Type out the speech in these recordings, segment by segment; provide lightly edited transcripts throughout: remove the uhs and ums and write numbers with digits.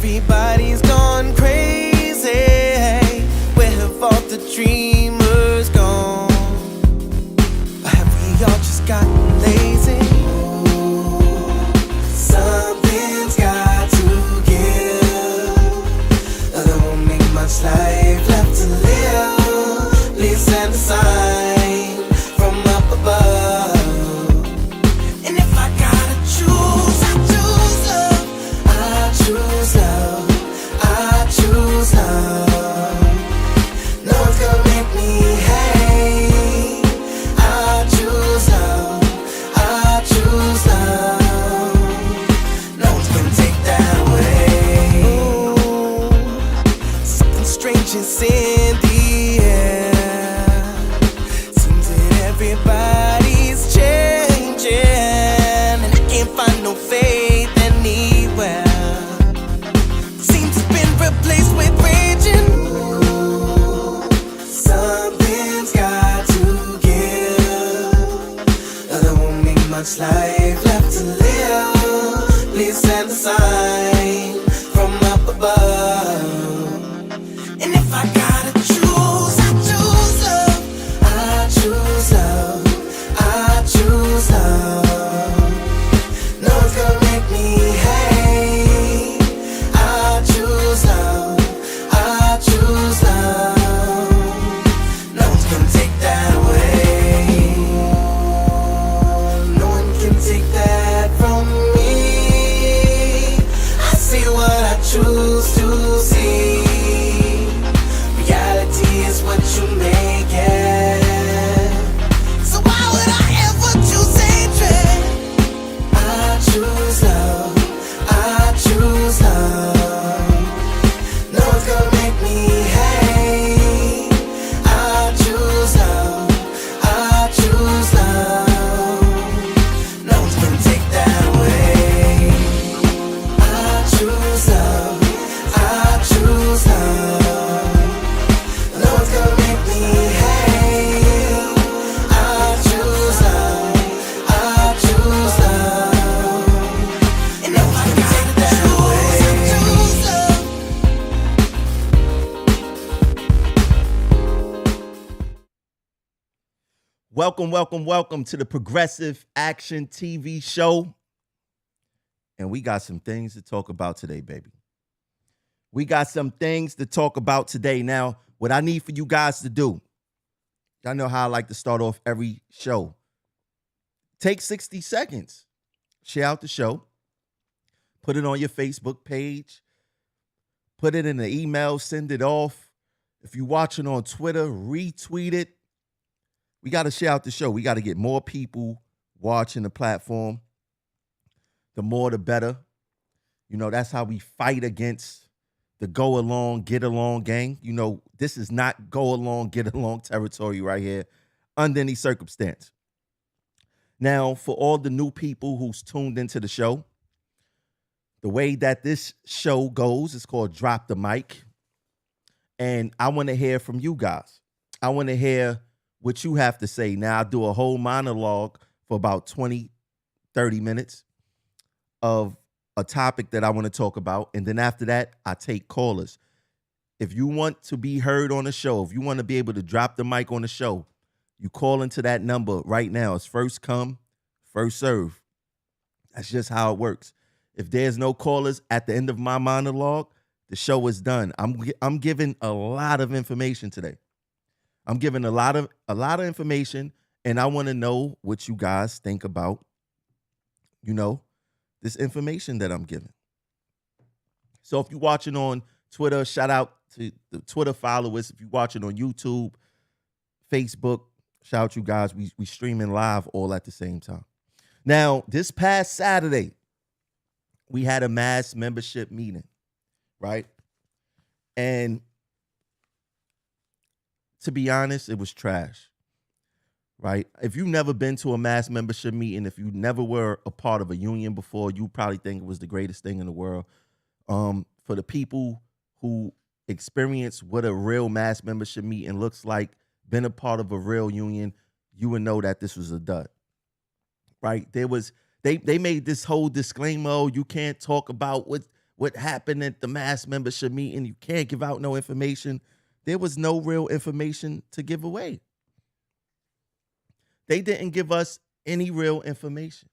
Everybody's gone crazy. Where have all the dreamers gone? Or have we all just gotten lazy? Something's got to give. There won't be much life left to live. Please send a sign from up above. And if I gotta choose, I choose love. I choose love. I choose love. No one's gonna make me hate. I choose love. I choose love. No one's gonna take that away. Ooh, something strange is in the air. Seems that everybody's changing, and I can't find no faith anywhere. Seems it's been replaced with raging. Something's got to give. There won't be much life left to live. Please send a sign from up above. And if I gotta choose, I choose love. I choose love. I choose love. No one's gonna make me hate. I choose love. I choose love. No one's gonna take that away. No one can take that from me. I see what I choose to see. Reality is what you make it. So why would I ever choose hatred? I choose love. I choose love. No one's gonna make me hate. I choose love. I choose love. No one's gonna take that away. I choose love. I choose love. No one's gonna make me hate. I choose love. I choose love. And if I can take that away, I choose love. Welcome to the Progressive Action TV show. And we got some things to talk about today, baby. We got some things to talk about today. Now, what I need for you guys to do, y'all know how I like to start off every show. Take 60 seconds, share out the show, put it on your Facebook page, put it in an email, send it off. If you're watching on Twitter, retweet it. We got to share out the show. We got to get more people watching the platform. The more, the better. You know, that's how we fight against the go along, get along gang. You know, this is not go along, get along territory right here under any circumstance. Now, for all the new people who's tuned into the show, the way that this show goes is called Drop the Mic. And I want to hear from you guys. I want to hear what you have to say. Now, I'll do a whole monologue for about 20, 30 minutes of a topic that I want to talk about. And then after that, I take callers. If you want to be heard on the show, if you want to be able to drop the mic on the show, you call into that number right now. It's first come, first serve. That's just how it works. If there's no callers at the end of my monologue, the show is done. I'm giving a lot of information today. I'm giving a lot of information, and I want to know what you guys think about, you know, this information that I'm giving. So if you're watching on Twitter, shout out to the Twitter followers. If you're watching on YouTube, Facebook, shout out you guys. We streaming live all at the same time. Now, this past Saturday, we had a mass membership meeting, right? And to be honest, it was trash, right? If you've never been to a mass membership meeting, if you never were a part of a union before, you probably think it was the greatest thing in the world. For the people who experience what a real mass membership meeting looks like, been a part of a real union, you would know that this was a dud, right? They made this whole disclaimer, oh, you can't talk about what what happened at the mass membership meeting. You can't give out no information. There was no real information to give away. They didn't give us any real information,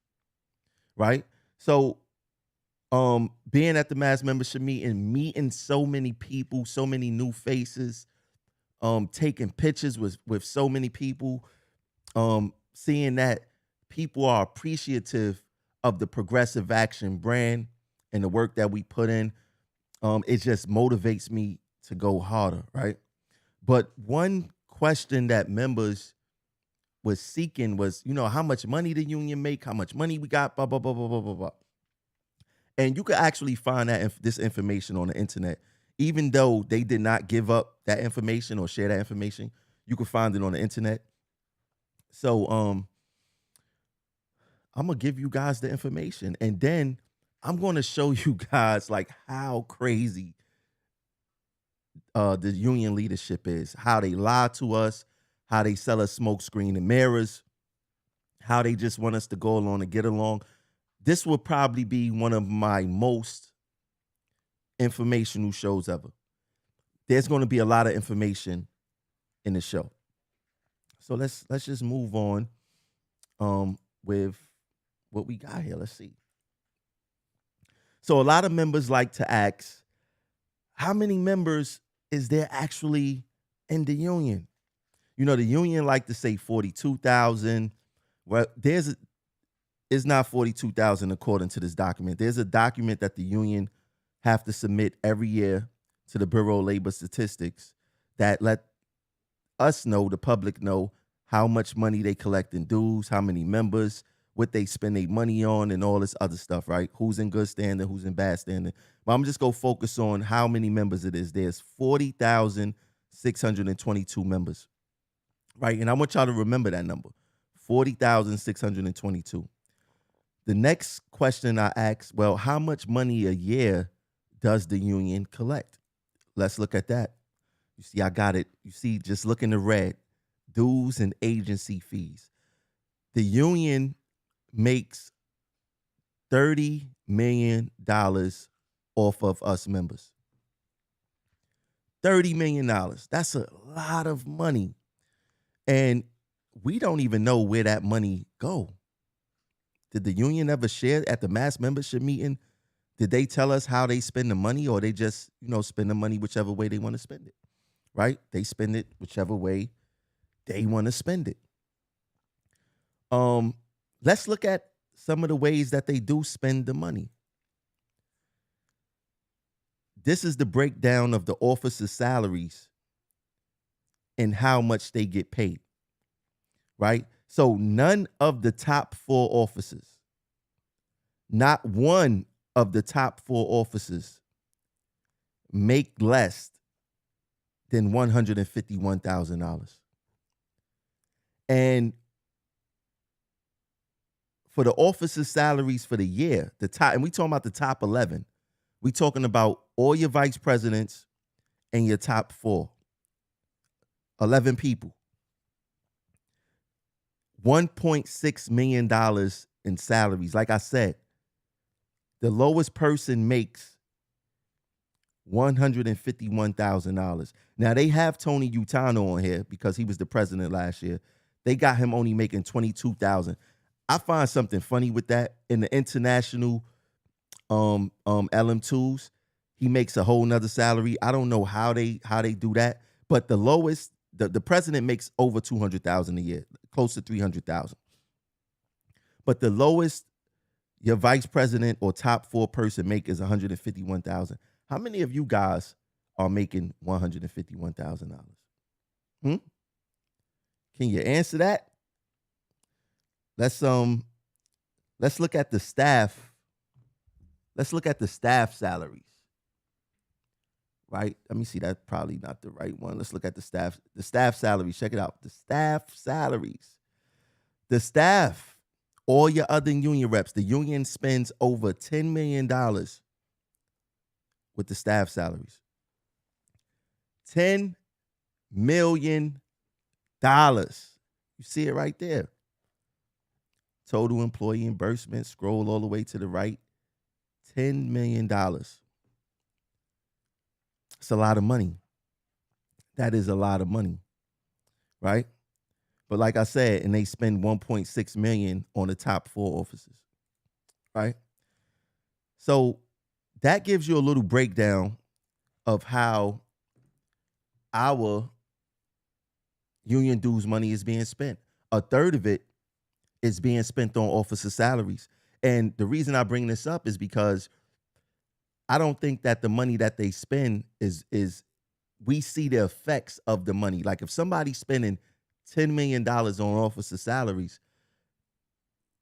right? So being at the mass membership meeting, meeting so many people, so many new faces, taking pictures with so many people, seeing that people are appreciative of the Progressive Action brand and the work that we put in, it just motivates me to go harder, right? But one question that members was seeking was, how much money the union make, how much money we got, blah, blah, blah, blah, blah, blah, blah. And you could actually find this information on the internet. Even though they did not give up that information or share that information, you can find it on the internet. So I'm gonna give you guys the information, and then I'm gonna show you guys like how crazy the union leadership is, how they lie to us, how they sell us smoke screen and mirrors, how they just want us to go along and get along. This will probably be one of my most informational shows ever. There's going to be a lot of information in the show. So let's just move on with what we got here. Let's see. So a lot of members like to ask, how many members is there actually in the union? The union like to say 42,000. Well, it's not 42,000 according to this document. There's a document that the union have to submit every year to the Bureau of Labor Statistics that let us know, the public know, how much money they collect in dues, how many members, what they spend their money on, and all this other stuff, right? Who's in good standing, who's in bad standing. But I'm just going to focus on how many members it is. There's 40,622 members, right? And I want y'all to remember that number, 40,622. The next question I asked, well, how much money a year does the union collect? Let's look at that. You see, I got it. You see, just look in the red, dues and agency fees. The union makes $30 million off of us members. $30 million. That's a lot of money. And we don't even know where that money go. Did the union ever share at the mass membership meeting? Did they tell us how they spend the money, or they just, spend the money whichever way they want to spend it, right? They spend it whichever way they want to spend it. Let's look at some of the ways that they do spend the money. This is the breakdown of the officers' salaries and how much they get paid, right? So none of the top 4 officers, not one of the top 4 officers make less than $151,000. And for the officers' salaries for the year, and we talking about the top 11, we talking about all your vice presidents and your top 11 people. $1.6 million in salaries. Like I said, the lowest person makes $151,000. Now, they have Tony Utano on here because he was the president last year. They got him only making $22,000. I find something funny with that. In the international LM2s, he makes a whole nother salary. I don't know how they do that, but the lowest, the president makes over $200,000 a year, close to $300,000. But the lowest your vice president or top 4 person make is $151,000. How many of you guys are making $151,000? Can you answer that? Let's look at the staff. Let's look at the staff salaries. Right? Let me see. That's probably not the right one. Let's look at the staff salaries. Check it out. The staff salaries. The staff, all your other union reps, the union spends over $10 million with the staff salaries. $10 million. You see it right there. Total employee reimbursement, scroll all the way to the right. $10 million. It's a lot of money. That is a lot of money, right? But like I said, and they spend 1.6 million on the top 4 offices, right? So that gives you a little breakdown of how our union dues money is being spent. A third of it is being spent on officer salaries. And the reason I bring this up is because I don't think that the money that they spend is we see the effects of the money. Like if somebody's spending $10 million on officer salaries,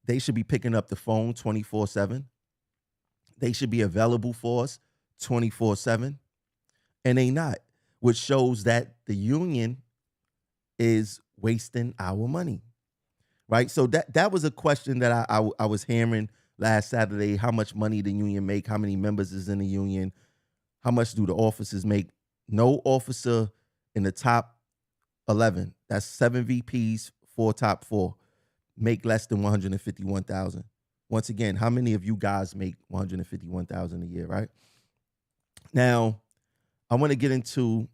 they should be picking up the phone 24/7. They should be available for us 24/7. And they not, which shows that the union is wasting our money. Right. So that was a question that I was hearing last Saturday. How much money the union make? How many members is in the union? How much do the officers make? No officer in the top 11, that's 7 VPs, 4 top 4, make less than 151,000. Once again, how many of you guys make 151,000 a year, right? Now, I want to get into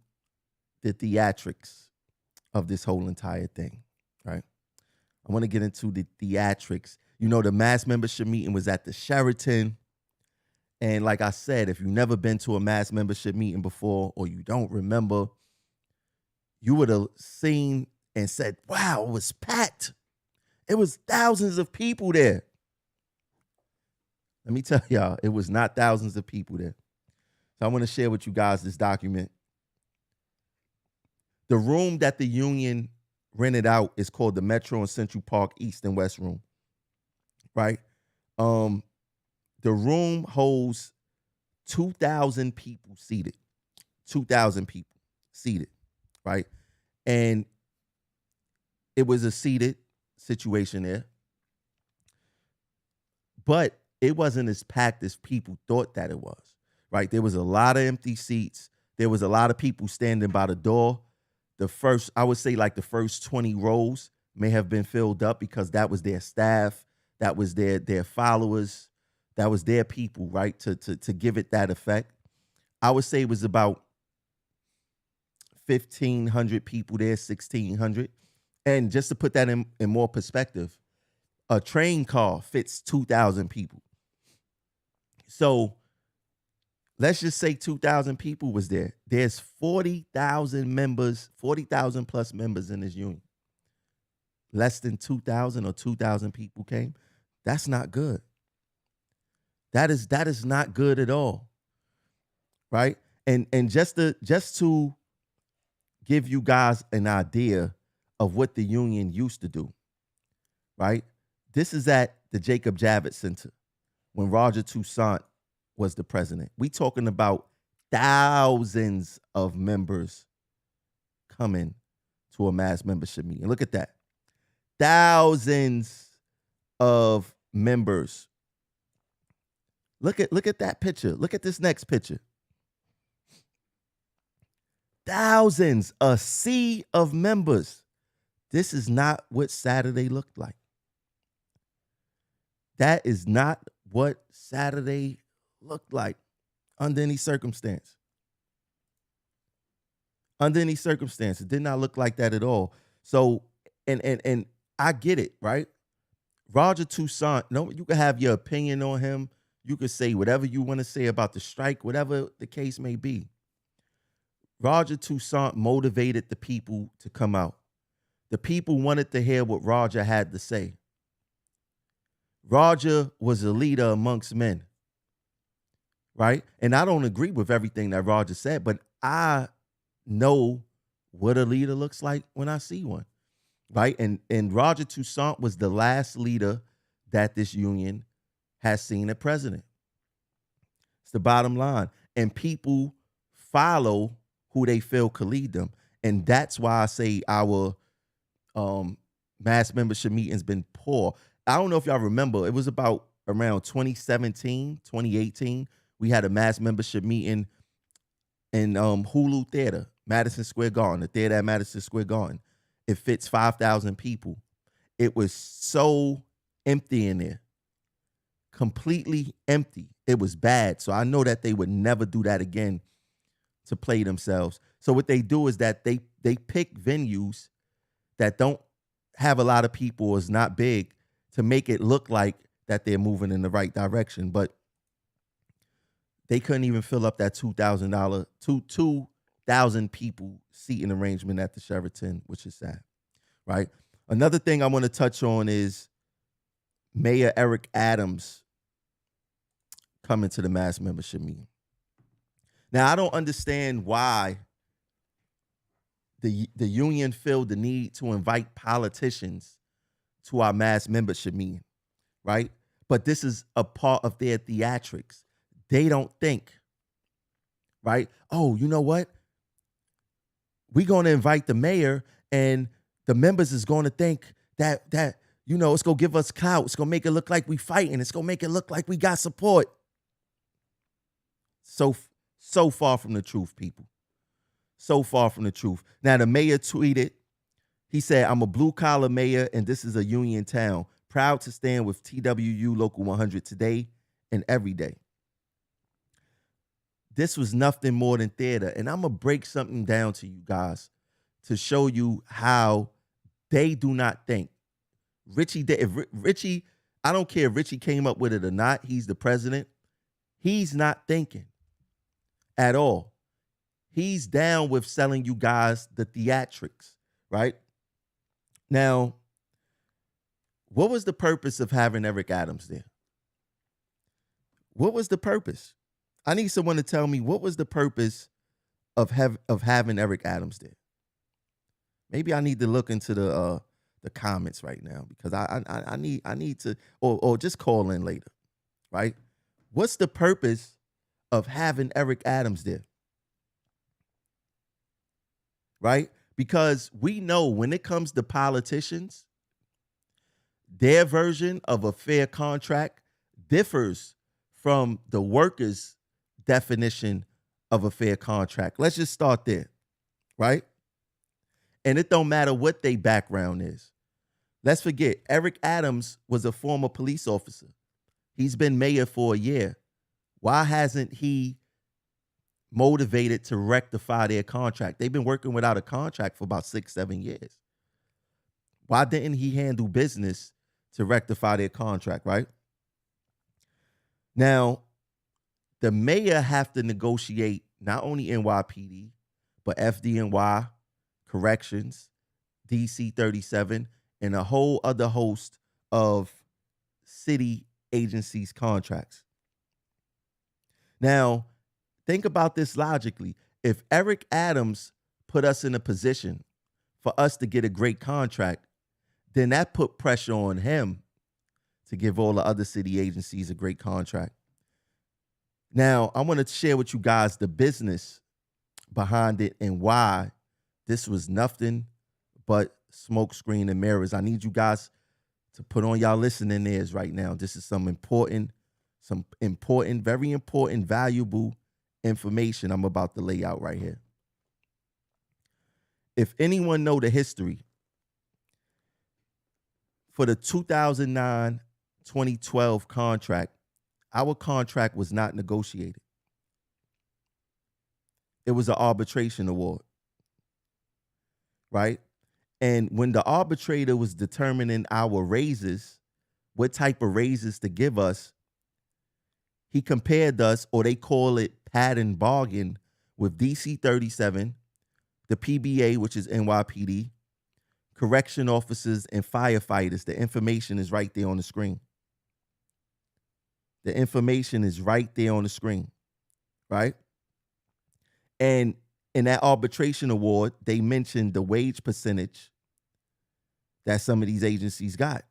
the theatrics of this whole entire thing, right? I want to get into the theatrics. You know, the mass membership meeting was at the Sheraton. And like I said, if you've never been to a mass membership meeting before or you don't remember, you would have seen and said, wow, it was packed. It was thousands of people there. Let me tell y'all, it was not thousands of people there. So I want to share with you guys this document. The room that the union rented out is called the Metro and Central Park East and West Room, right? The room holds 2,000 people seated, 2,000 people seated, right? And it was a seated situation there, but it wasn't as packed as people thought that it was, right? There was a lot of empty seats. There was a lot of people standing by the door. I would say like the first 20 rows may have been filled up because that was their staff, that was their followers, that was their people, right? To give it that effect. I would say it was about 1,500 people there, 1,600. And just to put that in more perspective, a train car fits 2,000 people. So let's just say 2,000 people was there. There's 40,000 members, 40,000 plus members in this union. Less than 2,000 or 2,000 people came. That's not good. That is not good at all, right? And just to give you guys an idea of what the union used to do, right? This is at the Jacob Javits Center when Roger Toussaint was the president. We talking about thousands of members coming to a mass membership meeting. Look at that. Thousands of members. Look at that picture. Look at this next picture. Thousands, a sea of members. This is not what Saturday looked like. That is not what Saturday looked like under any circumstance. Under any circumstance, it did not look like that at all. So, and I get it, right? Roger Toussaint, no, you can have your opinion on him. You could say whatever you want to say about the strike, whatever the case may be. Roger Toussaint motivated the people to come out. The people wanted to hear what Roger had to say. Roger was a leader amongst men, right? And I don't agree with everything that Roger said, but I know what a leader looks like when I see one, right? And Roger Toussaint was the last leader that this union has seen a president. It's the bottom line. And people follow who they feel could lead them. And that's why I say our mass membership meeting's been poor. I don't know if y'all remember, it was about around 2017, 2018. We had a mass membership meeting in Hulu Theater, Madison Square Garden, the theater at Madison Square Garden. It fits 5,000 people. It was so empty in there. Completely empty. It was bad. So I know that they would never do that again to play themselves. So what they do is that they pick venues that don't have a lot of people or is not big to make it look like that they're moving in the right direction. But they couldn't even fill up that $2,000 people seating arrangement at the Sheraton, which is sad, right? Another thing I want to touch on is Mayor Eric Adams coming to the mass membership meeting. Now, I don't understand why the union feel the need to invite politicians to our mass membership meeting, right? But this is a part of their theatrics. They don't think, right? Oh, you know what? We're going to invite the mayor, and the members is going to think that it's going to give us clout. It's going to make it look like we fighting. It's going to make it look like we got support. So far from the truth, people. So far from the truth. Now, the mayor tweeted, he said, "I'm a blue-collar mayor, and this is a union town. Proud to stand with TWU Local 100 today and every day." This was nothing more than theater. And I'm going to break something down to you guys to show you how they do not think. Richie, I don't care if Richie came up with it or not. He's the president. He's not thinking at all. He's down with selling you guys the theatrics, right? Now, what was the purpose of having Eric Adams there? What was the purpose? I need someone to tell me what was the purpose of having Eric Adams there. Maybe I need to look into the comments right now because I need to or just call in later, right? What's the purpose of having Eric Adams there? Right? Because we know when it comes to politicians, their version of a fair contract differs from the workers' definition of a fair contract. Let's just start there, right? And it don't matter what their background is. Let's forget, Eric Adams was a former police officer. He's been mayor for a year. Why hasn't he motivated to rectify their contract? They've been working without a contract for about 6-7 years. Why didn't he handle business to rectify their contract, right? Now, the mayor have to negotiate not only NYPD, but FDNY, corrections, DC 37, and a whole other host of city agencies' contracts. Now, think about this logically. If Eric Adams put us in a position for us to get a great contract, then that put pressure on him to give all the other city agencies a great contract. Now, I want to share with you guys the business behind it and why this was nothing but smoke screen and mirrors. I need you guys to put on y'all listening ears right now. This is some important, very important, valuable information I'm about to lay out right here. If anyone know the history, for the 2009-2012 contract, our contract was not negotiated. It was an arbitration award, right? And when the arbitrator was determining our raises, what type of raises to give us, he compared us, or they call it pattern bargain, with DC 37, the PBA, which is NYPD, correction officers, and firefighters. The information is right there on the screen. The information is right there on the screen, right? And in that arbitration award, they mentioned the wage percentage that some of these agencies got.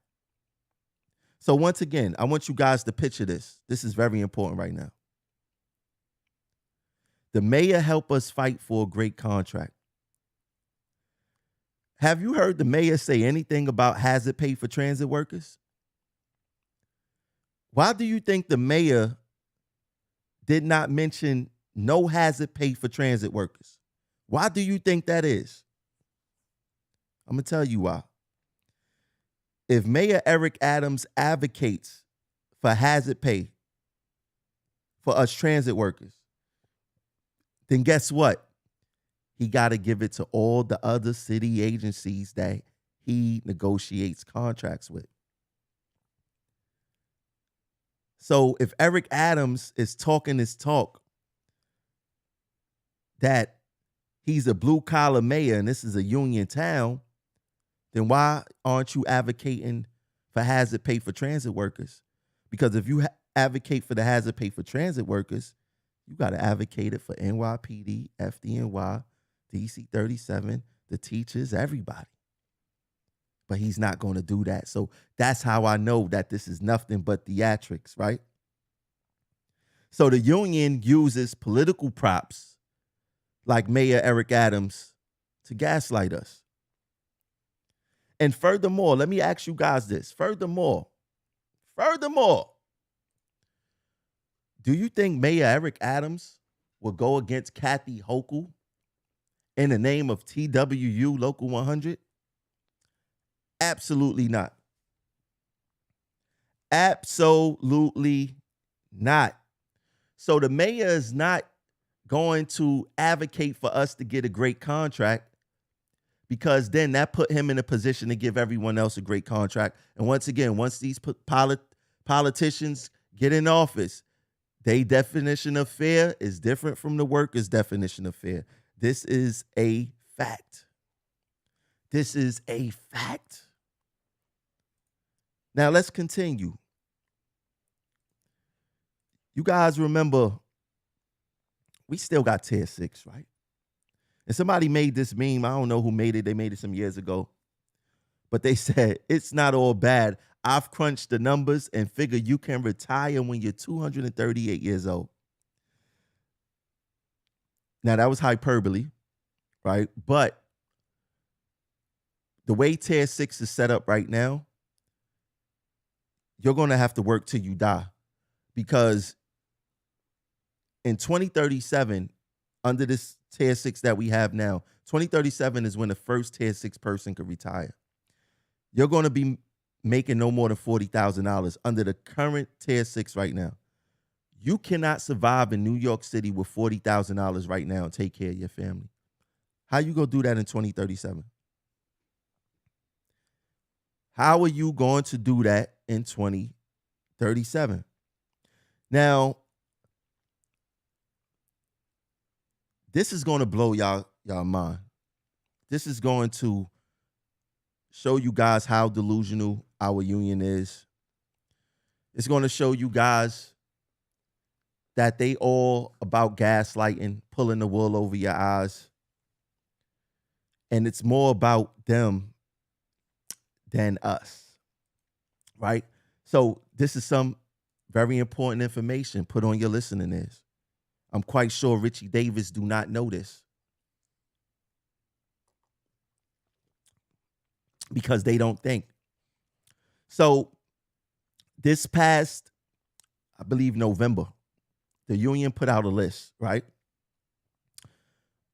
So once again, I want you guys to picture this. This is very important right now. The mayor helped us fight for a great contract. Have you heard the mayor say anything about hazard pay for transit workers? Why do you think the mayor did not mention no hazard pay for transit workers? Why do you think that is? I'm going to tell you why. If Mayor Eric Adams advocates for hazard pay for us transit workers, then guess what? He got to give it to all the other city agencies that he negotiates contracts with. So if Eric Adams is talking his talk that he's a blue collar mayor and this is a union town, then why aren't you advocating for hazard pay for transit workers? Because if you advocate for the hazard pay for transit workers, you got to advocate it for NYPD, FDNY, DC 37, the teachers, everybody. But he's not going to do that. So that's how I know that this is nothing but theatrics, right? So the union uses political props like Mayor Eric Adams to gaslight us. And furthermore, let me ask you guys this. Furthermore, do you think Mayor Eric Adams will go against Kathy Hochul in the name of TWU Local 100? Absolutely not. Absolutely not. So the mayor is not going to advocate for us to get a great contract, because then that put him in a position to give everyone else a great contract. And once again, once these politicians get in office, their definition of fair is different from the workers' definition of fair. This is a fact. This is a fact. Now let's continue. You guys remember, we still got Tier 6, right? And somebody made this meme. I don't know who made it. They made it some years ago. But they said, it's not all bad. I've crunched the numbers and figured you can retire when you're 238 years old. Now, that was hyperbole, right? But the way Tier 6 is set up right now, you're going to have to work till you die. Because in 2037, under this Tier 6 that we have now, 2037 is when the first Tier 6 person could retire. You're going to be making no more than $40,000 under the current Tier 6 right now. You cannot survive in New York City with $40,000 right now and take care of your family. How you going to do that in 2037? How are you going to do that in 2037? Now, this is going to blow y'all mind. This is going to show you guys how delusional our union is. It's going to show you guys that they all about gaslighting, pulling the wool over your eyes. And it's more about them than us, right? So this is some very important information. Put on your listening ears. I'm quite sure Richie Davis do not know this, because they don't think. So this past, I believe, November, the union put out a list, right,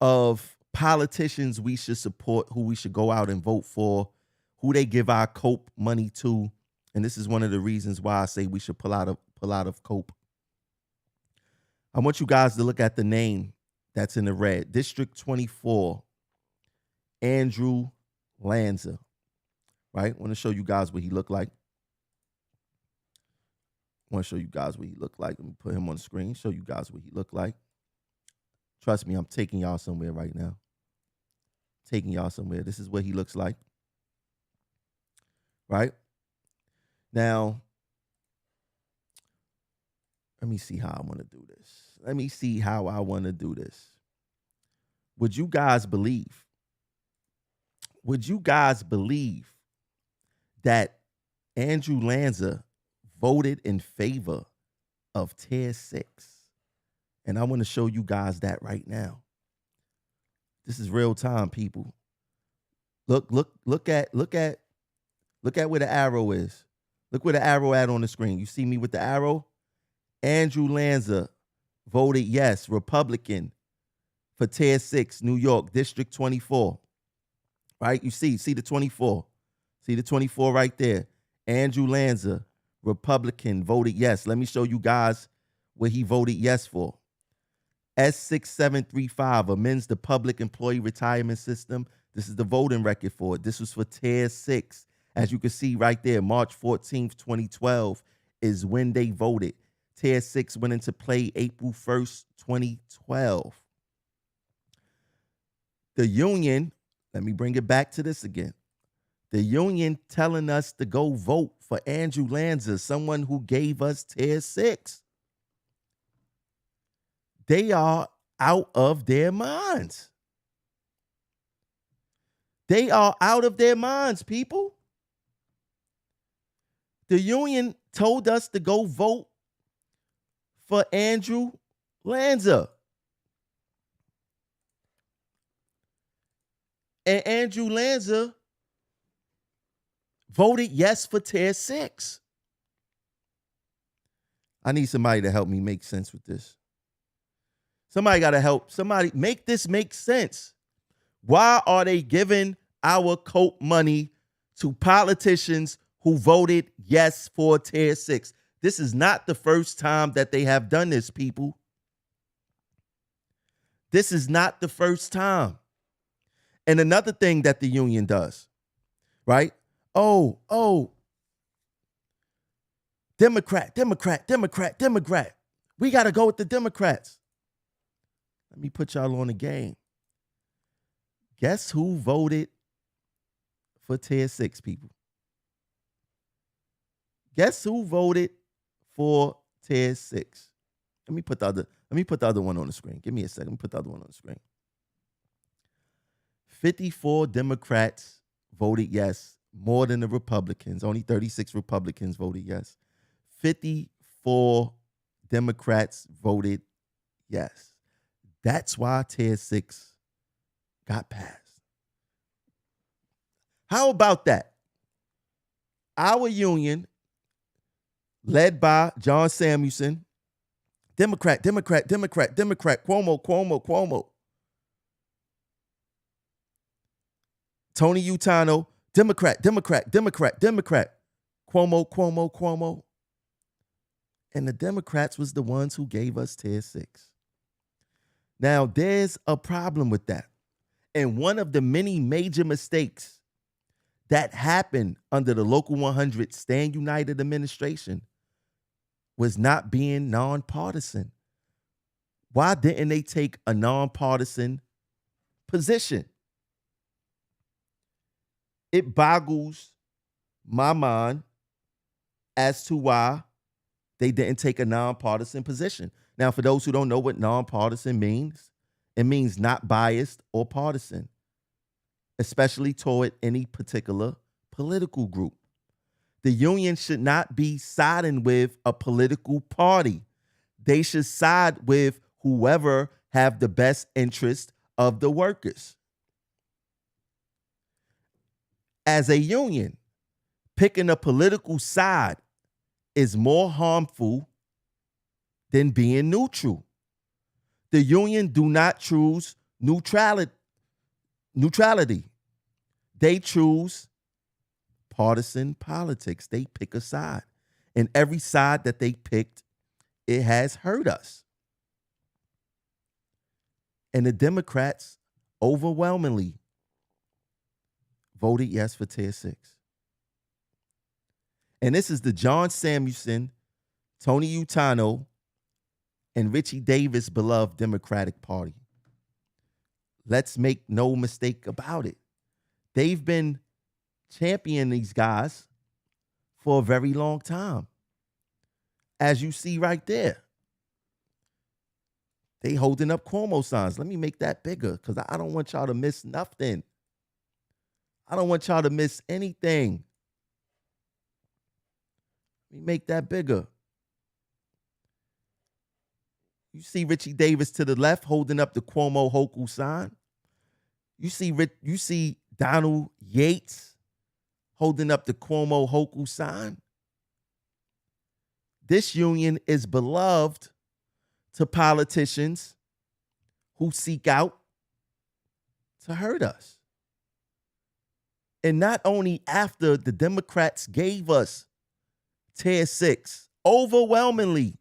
of politicians we should support, who we should go out and vote for, who they give our COPE money to. And this is one of the reasons why I say we should pull out of COPE. I want you guys to look at the name that's in the red. District 24, Andrew Lanza, right? I want to show you guys what he looked like. Let me put him on the screen, show you guys what he looked like. Trust me, I'm taking y'all somewhere right now. This is what he looks like, right? Now, let me see how I want to do this. Would you guys believe that Andrew Lanza voted in favor of Tier 6? And I want to show you guys that right now. This is real time, people. Look at where the arrow is. Look where the arrow at on the screen. You see me with the arrow? Andrew Lanza voted yes, Republican, for Tier 6, New York, District 24. Right? You see the 24. See the 24 right there. Andrew Lanza, Republican, voted yes. Let me show you guys what he voted yes for. S6735 amends the public employee retirement system. This is the voting record for it. This was for Tier 6. As you can see right there, March 14th, 2012 is when they voted. Tier 6 went into play April 1st, 2012. The union, let me bring it back to this again. The union telling us to go vote for Andrew Lanza, someone who gave us Tier 6. They are out of their minds. They are out of their minds, people. The union told us to go vote for Andrew Lanza. And Andrew Lanza voted yes for Tier 6. I need somebody to help me make sense with this. Somebody got to help. Somebody make this make sense. Why are they giving our coat money to politicians who voted yes for Tier 6? This is not the first time that they have done this, people. This is not the first time. And another thing that the union does, right? Oh, Democrat. We got to go with the Democrats. Let me put y'all on the game. Guess who voted for Tier 6, people? Guess who voted for Tier 6? Let me put the other one on the screen. Give me a second. Let me put the other one on the screen. 54 Democrats voted yes, more than the Republicans. Only 36 Republicans voted yes. 54 Democrats voted yes. That's why Tier 6 got passed. How about that? Our union, led by John Samuelson, Democrat, Cuomo. Tony Utano, Democrat. Cuomo. And the Democrats was the ones who gave us Tier 6. Now, there's a problem with that. And one of the many major mistakes that happened under the Local 100 Stand United administration was not being nonpartisan. Why didn't they take a nonpartisan position? It boggles my mind as to why they didn't take a nonpartisan position. Now, for those who don't know what nonpartisan means, it means not biased or partisan, especially toward any particular political group. The union should not be siding with a political party. They should side with whoever have the best interest of the workers. As a union, picking a political side is more harmful than being neutral. The union do not choose neutrality. They choose partisan politics. They pick a side. And every side that they picked, it has hurt us. And the Democrats overwhelmingly voted yes for Tier 6. And this is the John Samuelson, Tony Utano, and Richie Davis beloved Democratic Party. Let's make no mistake about it. They've been championing these guys for a very long time. As you see right there, they holding up Cuomo signs. Let me make that bigger because I don't want y'all to miss nothing. I don't want y'all to miss anything. Let me make that bigger. You see Richie Davis to the left holding up the Cuomo Hochul sign. You see Donald Yates holding up the Cuomo Hochul sign. This union is beloved to politicians who seek out to hurt us. And not only after the Democrats gave us Tier 6, overwhelmingly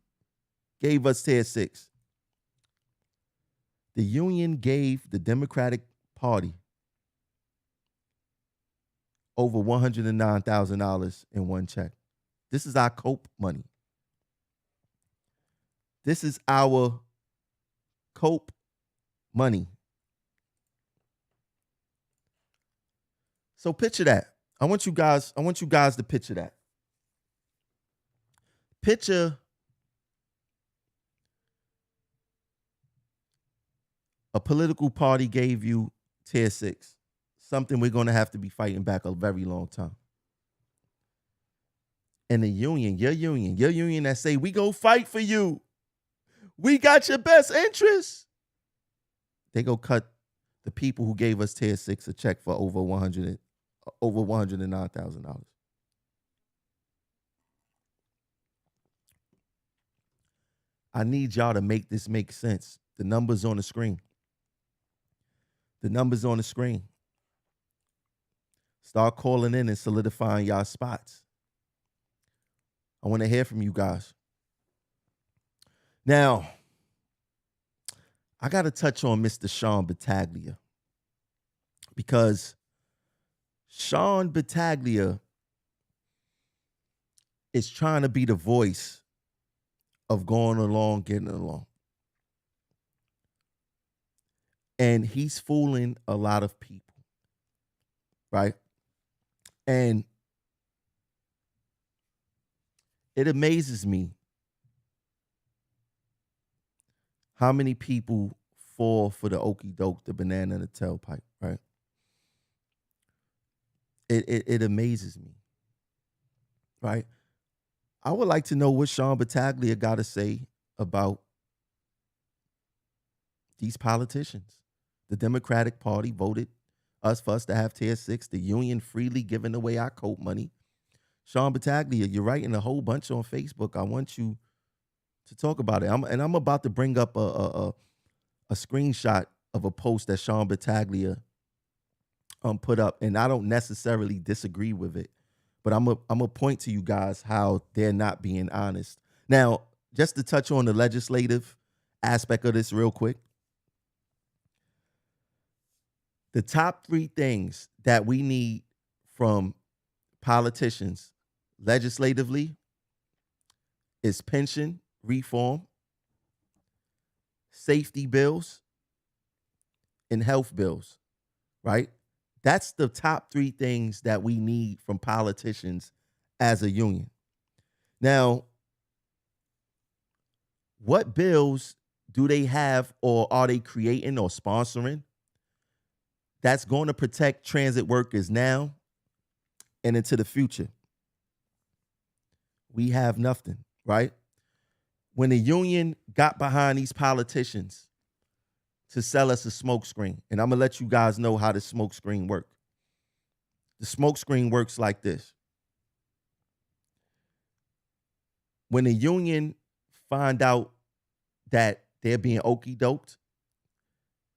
gave us Tier 6. The union gave the Democratic Party over $109,000 in one check. This is our COPE money. This is our COPE money. So picture that. I want you guys to picture that. Picture a political party gave you tier 6, something we're going to have to be fighting back a very long time. And the union, your union that say, we go fight for you. We got your best interests. They go cut the people who gave us tier 6 a check for over $109,000. I need y'all to make this make sense. The numbers on the screen. The numbers on the screen. Start calling in and solidifying y'all spots. I want to hear from you guys. Now, I got to touch on Mr. Sean Battaglia, because Sean Battaglia is trying to be the voice of going along, getting along. And he's fooling a lot of people, right? And it amazes me how many people fall for the okey doke, the banana in the tailpipe, right? It amazes me, right? I would like to know what Sean Battaglia got to say about these politicians. The Democratic Party voted for us to have tier 6, the union freely giving away our COPE money. Sean Battaglia, you're writing a whole bunch on Facebook. I want you to talk about it. I'm about to bring up a screenshot of a post that Sean Battaglia put up, and I don't necessarily disagree with it, but I'm a point to you guys how they're not being honest. Now, just to touch on the legislative aspect of this real quick, the top 3 things that we need from politicians legislatively is pension reform, safety bills, and health bills, right? That's the top 3 things that we need from politicians as a union. Now, what bills do they have, or are they creating or sponsoring that's going to protect transit workers now and into the future? We have nothing, right? When the union got behind these politicians to sell us a smoke screen, and I'm going to let you guys know how the smoke screen works. The smoke screen works like this. When the union find out that they're being okey-doked,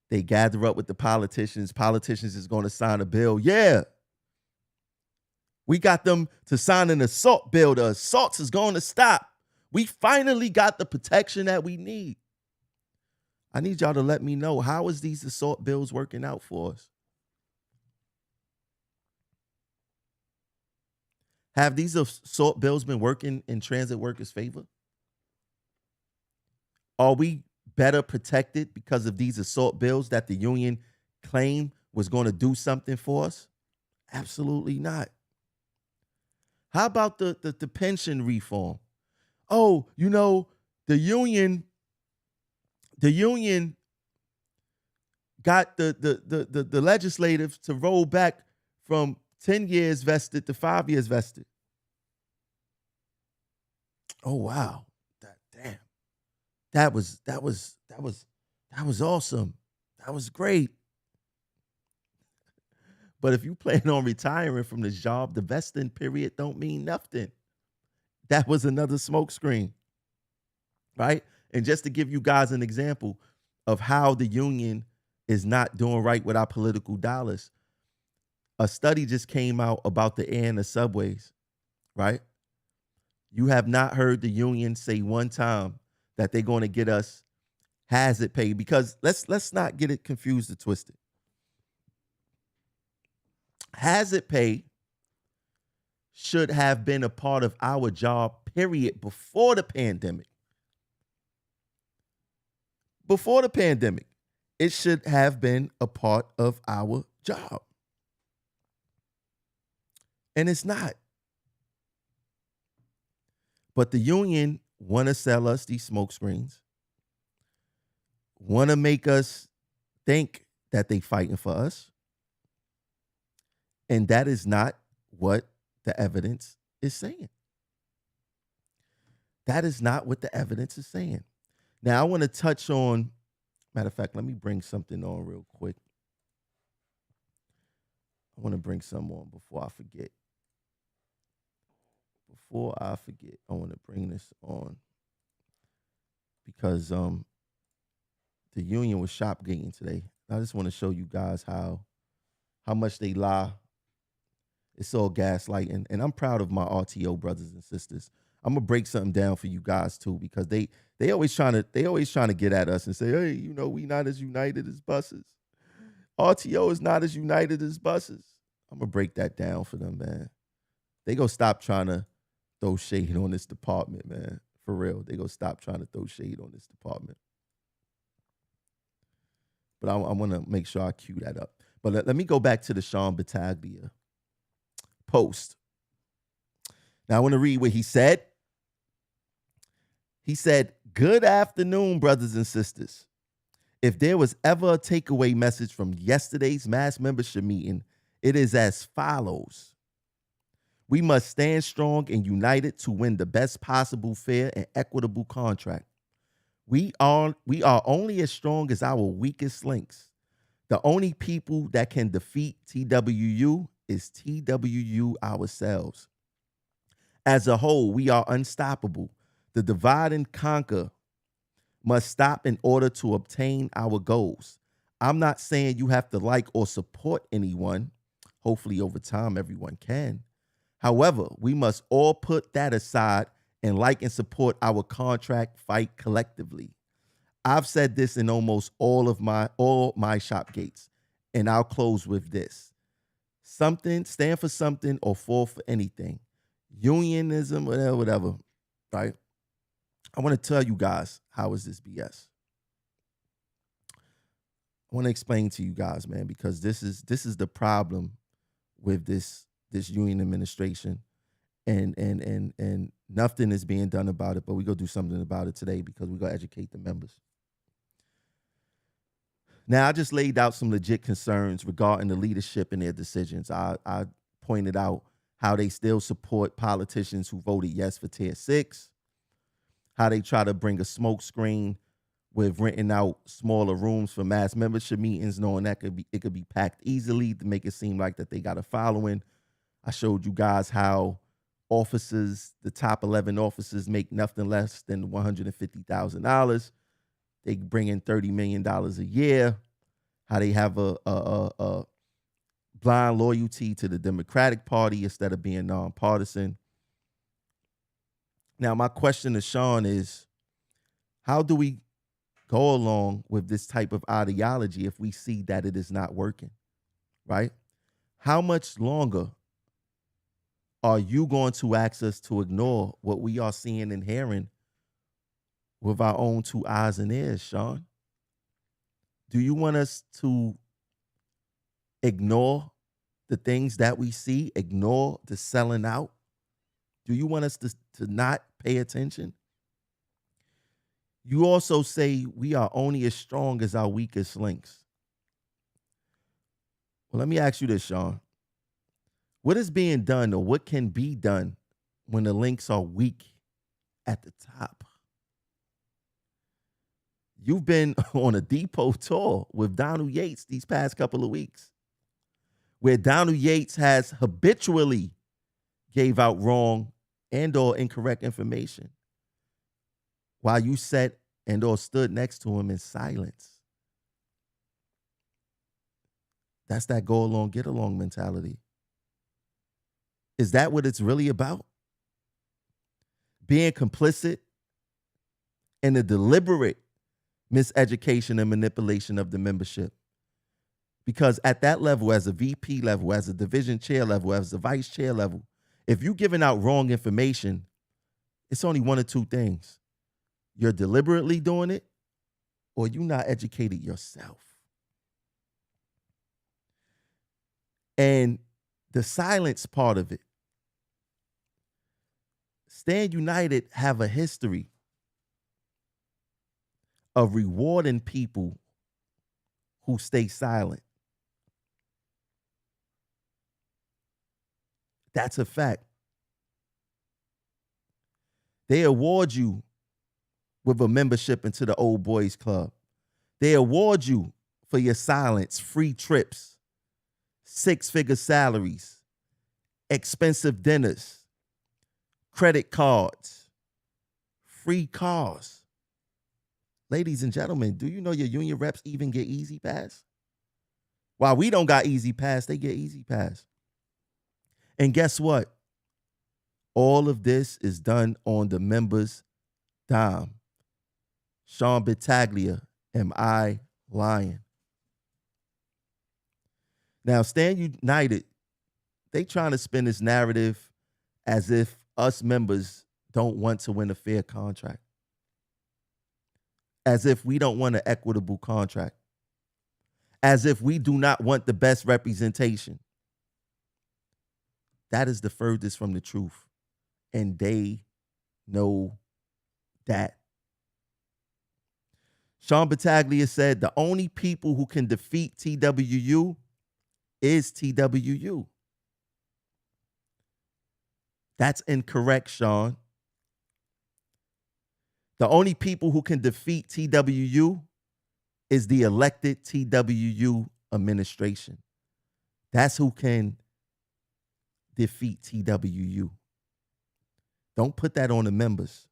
they gather up with the politicians. Politicians is going to sign a bill. Yeah. We got them to sign an assault bill. The assaults is going to stop. We finally got the protection that we need. I need y'all to let me know, how is these assault bills working out for us? Have these assault bills been working in transit workers' favor? Are we better protected because of these assault bills that the union claimed was going to do something for us? Absolutely not. How about the pension reform? Oh, the union got the legislative to roll back from 10 years vested to 5 years vested. Oh wow. Damn. That was awesome. That was great. But if you plan on retiring from this job, the vesting period don't mean nothing. That was another smokescreen, right? And just to give you guys an example of how the union is not doing right with our political dollars, a study just came out about the air in the subways, right? You have not heard the union say one time that they're going to get us Hazard pay, because let's not get it confused or twisted. Hazard pay should have been a part of our job, period, before the pandemic. Before the pandemic, it should have been a part of our job. And it's not. But the union want to sell us these smoke screens, want to make us think that they fighting for us. And that is not what the evidence is saying. That is not what the evidence is saying. Now, I want to touch on, matter of fact, let me bring something on real quick. I want to bring something on before I forget. I want to bring this on because the union was shopgating today. I just want to show you guys how much they lie. It's all gaslighting, and I'm proud of my RTO brothers and sisters. I'm gonna break something down for you guys too, because they always trying to get at us and say, hey, you know, we not as united as buses. RTO is not as united as buses. I'm gonna break that down for them, man. They go stop trying to throw shade on this department, man. For real, they go stop trying to throw shade on this department. But I want to make sure I cue that up. But let me go back to the Sean Battaglia post. Now I want to read what he said. He said, "Good afternoon, brothers and sisters. If there was ever a takeaway message from yesterday's mass membership meeting, it is as follows. We must stand strong and united to win the best possible fair and equitable contract. We are only as strong as our weakest links. The only people that can defeat TWU is TWU ourselves. As a whole, we are unstoppable. The divide and conquer must stop in order to obtain our goals. I'm not saying you have to like or support anyone. Hopefully over time everyone can. However, we must all put that aside and like and support our contract fight collectively. I've said this in almost all my shop gates, and I'll close with this. Something, stand for something or fall for anything. Unionism, whatever, right? I want to tell you guys, how is this BS? I want to explain to you guys, man, because this is the problem with this union administration, and nothing is being done about it, but we're going to do something about it today because we're going to educate the members. Now, I just laid out some legit concerns regarding the leadership and their decisions. I pointed out how they still support politicians who voted yes for Tier 6, how they try to bring a smoke screen with renting out smaller rooms for mass membership meetings, knowing that it could be packed easily to make it seem like that they got a following. I showed you guys how officers, the top 11 officers, make nothing less than $150,000. They bring in $30 million a year. How they have a blind loyalty to the Democratic Party instead of being nonpartisan. Now, my question to Sean is, how do we go along with this type of ideology if we see that it is not working, right? How much longer are you going to ask us to ignore what we are seeing and hearing with our own two eyes and ears, Sean? Do you want us to ignore the things that we see, ignore the selling out? Do you want us to not pay attention? You also say we are only as strong as our weakest links. Well, let me ask you this, Sean. What is being done, or what can be done when the links are weak at the top? You've been on a depot tour with Donald Yates these past couple of weeks, where Donald Yates has habitually gave out wrong and or incorrect information while you sat and or stood next to him in silence. That's that go along, get along mentality. Is that what it's really about? Being complicit in the deliberate miseducation and manipulation of the membership. Because at that level, as a VP level, as a division chair level, as a vice chair level, if you're giving out wrong information, it's only one or two things. You're deliberately doing it, or you're not educated yourself. And the silence part of it, Stand United have a history of rewarding people who stay silent. That's a fact. They award you with a membership into the Old Boys Club. They award you for your silence, free trips, six-figure salaries, expensive dinners, credit cards, free cars. Ladies and gentlemen, do you know your union reps even get Easy Pass? While we don't got Easy Pass, they get Easy Pass. And guess what? All of this is done on the members' dime. Sean Battaglia, am I lying? Now, Stand United, they trying to spin this narrative as if us members don't want to win a fair contract. As if we don't want an equitable contract. As if we do not want the best representation. That is the furthest from the truth. And they know that. Sean Battaglia said the only people who can defeat TWU is TWU. That's incorrect, Sean. The only people who can defeat TWU is the elected TWU administration. That's who can defeat TWU. Don't put that on the members.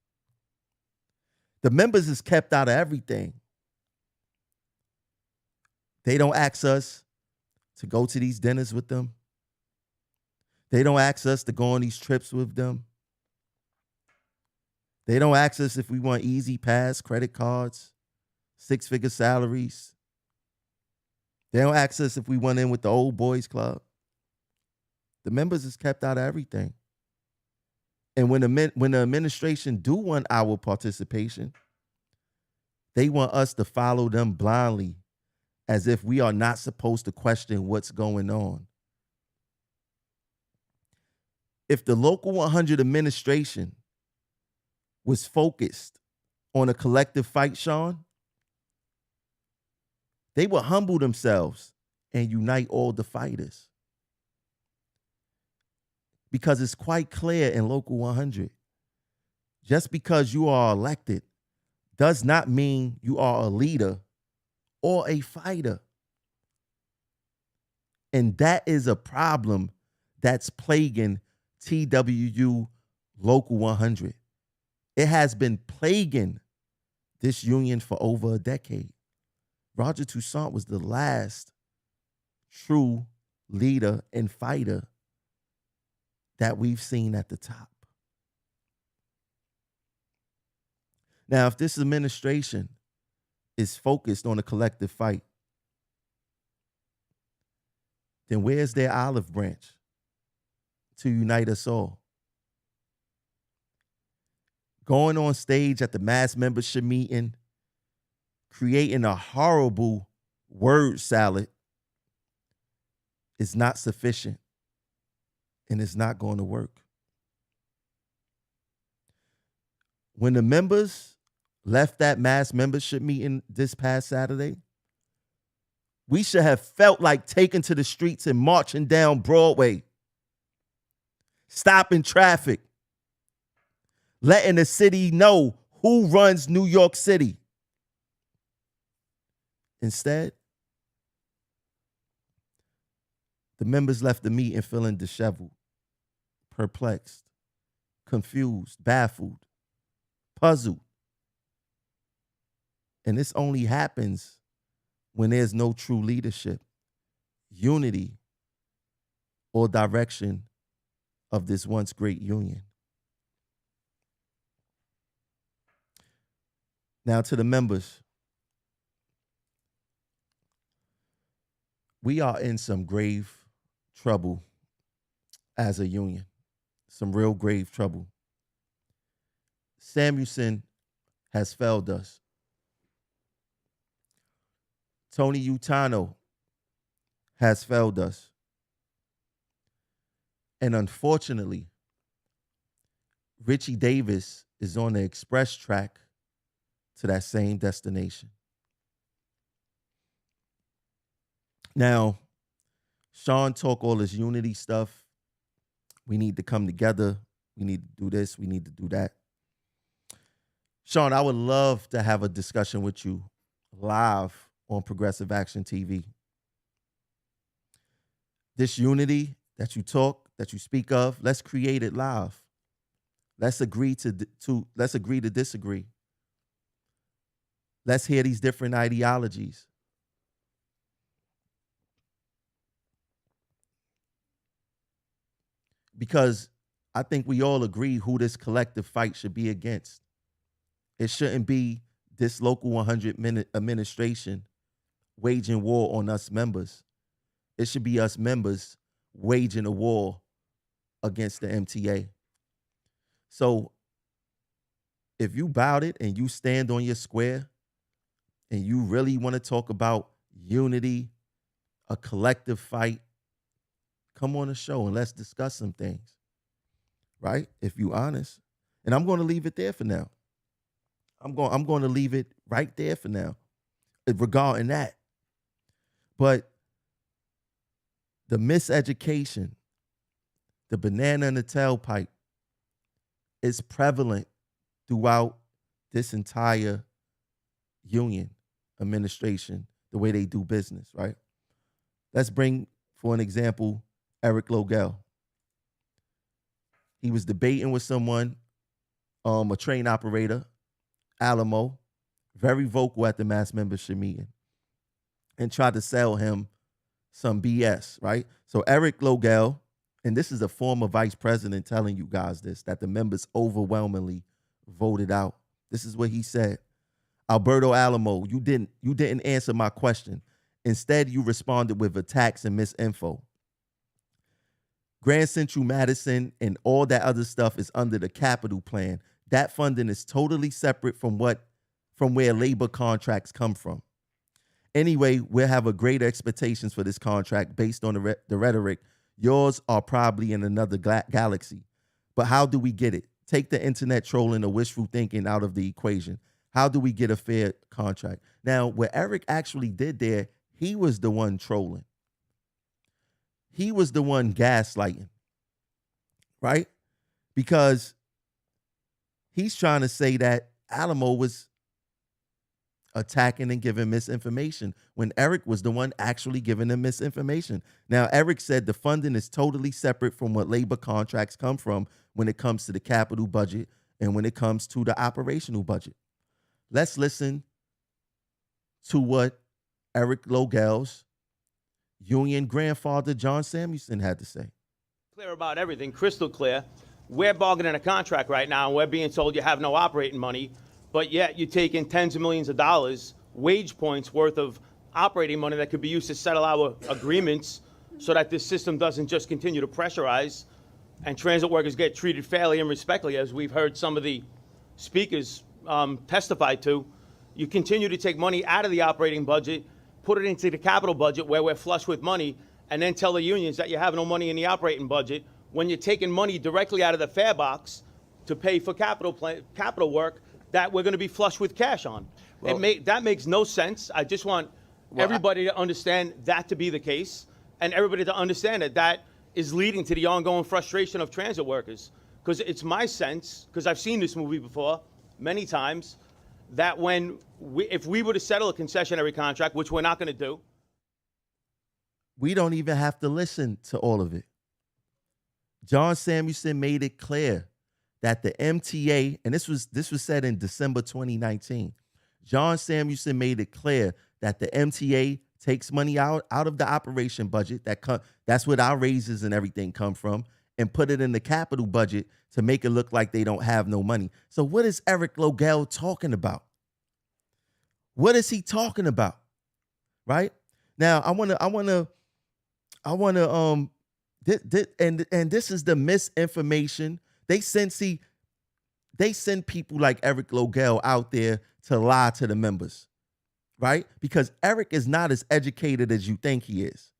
The members is kept out of everything. They don't ask us to go to these dinners with them. They don't ask us to go on these trips with them. They don't ask us if we want Easy Pass, credit cards, six-figure salaries. They don't ask us if we went in with the Old Boys Club. The members is kept out of everything. And when the administration do want our participation, they want us to follow them blindly as if we are not supposed to question what's going on. If the Local 100 administration was focused on a collective fight, Sean, they would humble themselves and unite all the fighters. Because it's quite clear in Local 100, just because you are elected does not mean you are a leader or a fighter. And that is a problem that's plaguing TWU Local 100. It has been plaguing this union for over a decade. Roger Toussaint was the last true leader and fighter that we've seen at the top. Now, if this administration is focused on a collective fight, then where's their olive branch to unite us all? Going on stage at the mass membership meeting, creating a horrible word salad is not sufficient. And it's not going to work. When the members left that mass membership meeting this past Saturday, we should have felt like taking to the streets and marching down Broadway, stopping traffic, letting the city know who runs New York City. Instead, the members left the meeting feeling disheveled, perplexed, confused, baffled, puzzled. And this only happens when there's no true leadership, unity, or direction of this once great union. Now to the members, We are in some grave trouble as a union, some real grave trouble. Samuelson has failed us. Tony Utano has failed us. And unfortunately, Richie Davis is on the express track to that same destination. Now, Sean talk all this unity stuff. We need to come together. We need to do this. We need to do that. Sean, I would love to have a discussion with you live on Progressive Action TV. This unity that you talk, that you speak of, let's create it live. Let's agree to disagree. Let's hear these different ideologies. Because I think we all agree who this collective fight should be against. It shouldn't be this local 100-minute administration waging war on us members. It should be us members waging a war against the MTA. So if you bout it and you stand on your square and you really want to talk about unity, a collective fight, come on the show and let's discuss some things, right? If you're honest. And I'm going to leave it there for now. I'm going to leave it right there for now regarding that. But the miseducation, the banana in the tailpipe is prevalent throughout this entire union administration, the way they do business, right? Let's bring, for an example, Eric Logel. He was debating with someone, a train operator, Alamo, very vocal at the mass membership meeting, and tried to sell him some BS, right? So Eric Logel, and this is a former vice president telling you guys this, that the members overwhelmingly voted out. This is what he said. Alberto Alamo, you didn't answer my question. Instead, you responded with attacks and misinfo. Grand Central Madison and all that other stuff is under the capital plan. That funding is totally separate from where labor contracts come from. Anyway, we'll have a greater expectations for this contract based on the rhetoric. Yours are probably in another galaxy. But how do we get it? Take the internet trolling or wishful thinking out of the equation. How do we get a fair contract? Now, what Eric actually did there, he was the one trolling. He was the one gaslighting, right? Because he's trying to say that Alamo was attacking and giving misinformation when Eric was the one actually giving them misinformation. Now, Eric said the funding is totally separate from what labor contracts come from when it comes to the capital budget and when it comes to the operational budget. Let's listen to what Eric Logel's union grandfather, John Samuelson, had to say. Clear about everything, crystal clear. We're bargaining a contract right now, and we're being told you have no operating money, but yet you're taking tens of millions of dollars, wage points worth of operating money that could be used to settle our agreements so that this system doesn't just continue to pressurize and transit workers get treated fairly and respectfully, as we've heard some of the speakers testify to. You continue to take money out of the operating budget, put it into the capital budget where we're flush with money, and then tell the unions that you have no money in the operating budget when you're taking money directly out of the fare box to pay for capital work that we're going to be flush with cash on. Well, that makes no sense. I just want everybody to understand that to be the case, and everybody to understand that that is leading to the ongoing frustration of transit workers. Because it's my sense, because I've seen this movie before many times, that if we were to settle a concessionary contract, which we're not going to do, we don't even have to listen to all of it. John Samuelson made it clear that the MTA, and this was said in December 2019, John Samuelson made it clear that the MTA takes money out of the operation budget, that's what our raises and everything come from, and put it in the capital budget to make it look like they don't have no money. So what is Eric Logel talking about? What is he talking about, right? Now I wanna and this is the misinformation. They send people like Eric Logel out there to lie to the members, right? Because Eric is not as educated as you think he is,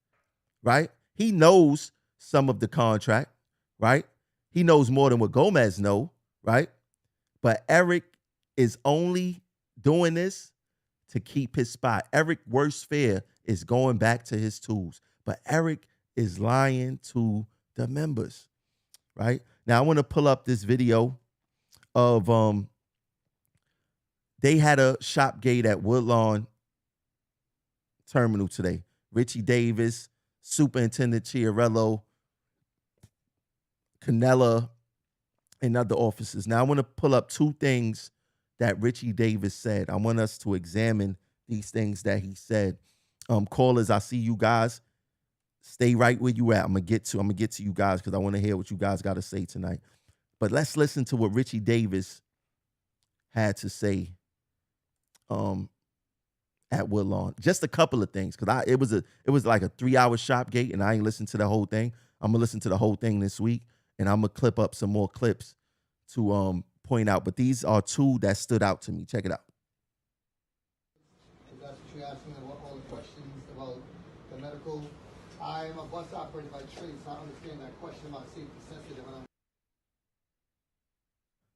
right? He knows some of the contract, right? He knows more than what Gomez know, right? But Eric is only doing this to keep his spot. Eric's worst fear is going back to his tools. But Eric is lying to the members, right? Now I want to pull up this video of they had a shop gate at Woodlawn Terminal today. Richie Davis, Superintendent Chiarello, Canella, and other officers. Now I want to pull up two things that Richie Davis said. I want us to examine these things that he said. Callers, I see you guys. Stay right where you at. I'm gonna get to you guys because I want to hear what you guys got to say tonight. But let's listen to what Richie Davis had to say at Woodlawn. Just a couple of things, because it was like a 3-hour shop gate, and I ain't listened to the whole thing. I'm gonna listen to the whole thing this week, and I'm gonna clip up some more clips to point out. But these are two that stood out to me. Check it out. That's what you're asking about, all the questions about the medical. I'm a bus operator by trade, so I understand that question about safety sensitive.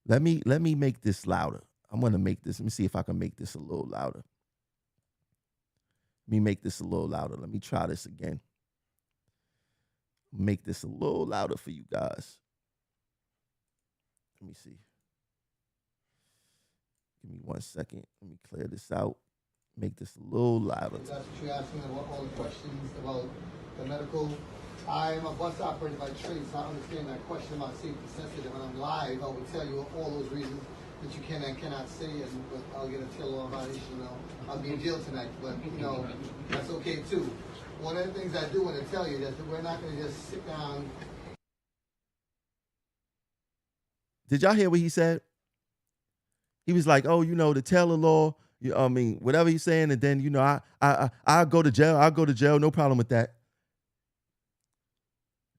Let me make this louder. I'm gonna make this. Let me see if I can make this a little louder. Let me make this a little louder. Let me try this again. Make this a little louder for you guys. Let me see. Give me 1 second. Let me clear this out. Make this a little louder. That's what you're asking about, all the questions about the medical. I'm a bus operator by trade, so I understand that question about safety sensitive. When I'm live, I will tell you all those reasons that you can and cannot say, and I'll get a tail violation. I'll be in jail tonight, but that's okay too. One of the things I do want to tell you is that we're not going to just sit down. Did y'all hear what he said? He was like, "Oh, the Taylor law. I mean, whatever he's saying, and then I'll go to jail. I'll go to jail. No problem with that."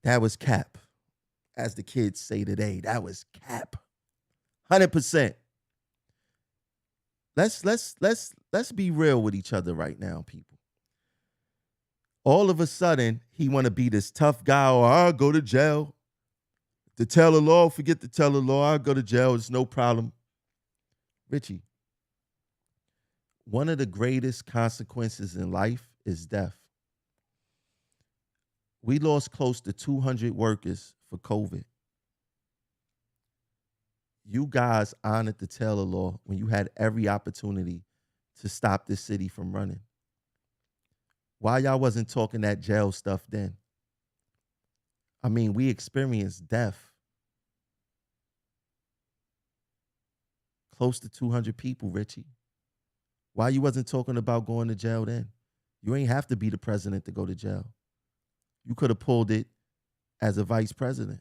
That was cap, as the kids say today. That was cap, 100%. Let's be real with each other right now, people. All of a sudden, he want to be this tough guy, or I'll go to jail. The Taylor law, forget the Taylor law. I'll go to jail. It's no problem. Richie, one of the greatest consequences in life is death. We lost close to 200 workers for COVID. You guys honored the Taylor law when you had every opportunity to stop this city from running. Why y'all wasn't talking that jail stuff then? I mean, we experienced death. Close to 200 people, Richie. Why you wasn't talking about going to jail then? You ain't have to be the president to go to jail. You could have pulled it as a vice president.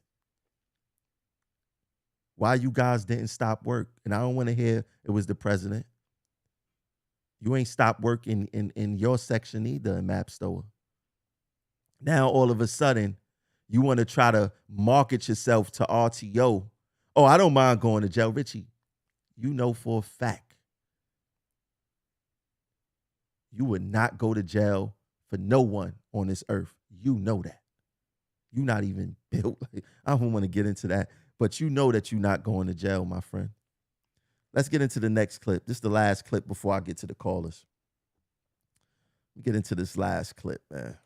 Why you guys didn't stop work? And I don't want to hear it was the president. You ain't stopped work in your section either in Mapstower. Now, all of a sudden, you want to try to market yourself to RTO. Oh, I don't mind going to jail. Richie, you know for a fact you would not go to jail for no one on this earth. You know that. You're not even built. I don't want to get into that, but you know that you're not going to jail, my friend. Let's get into the next clip. This is the last clip before I get to the callers. Get into this last clip, man.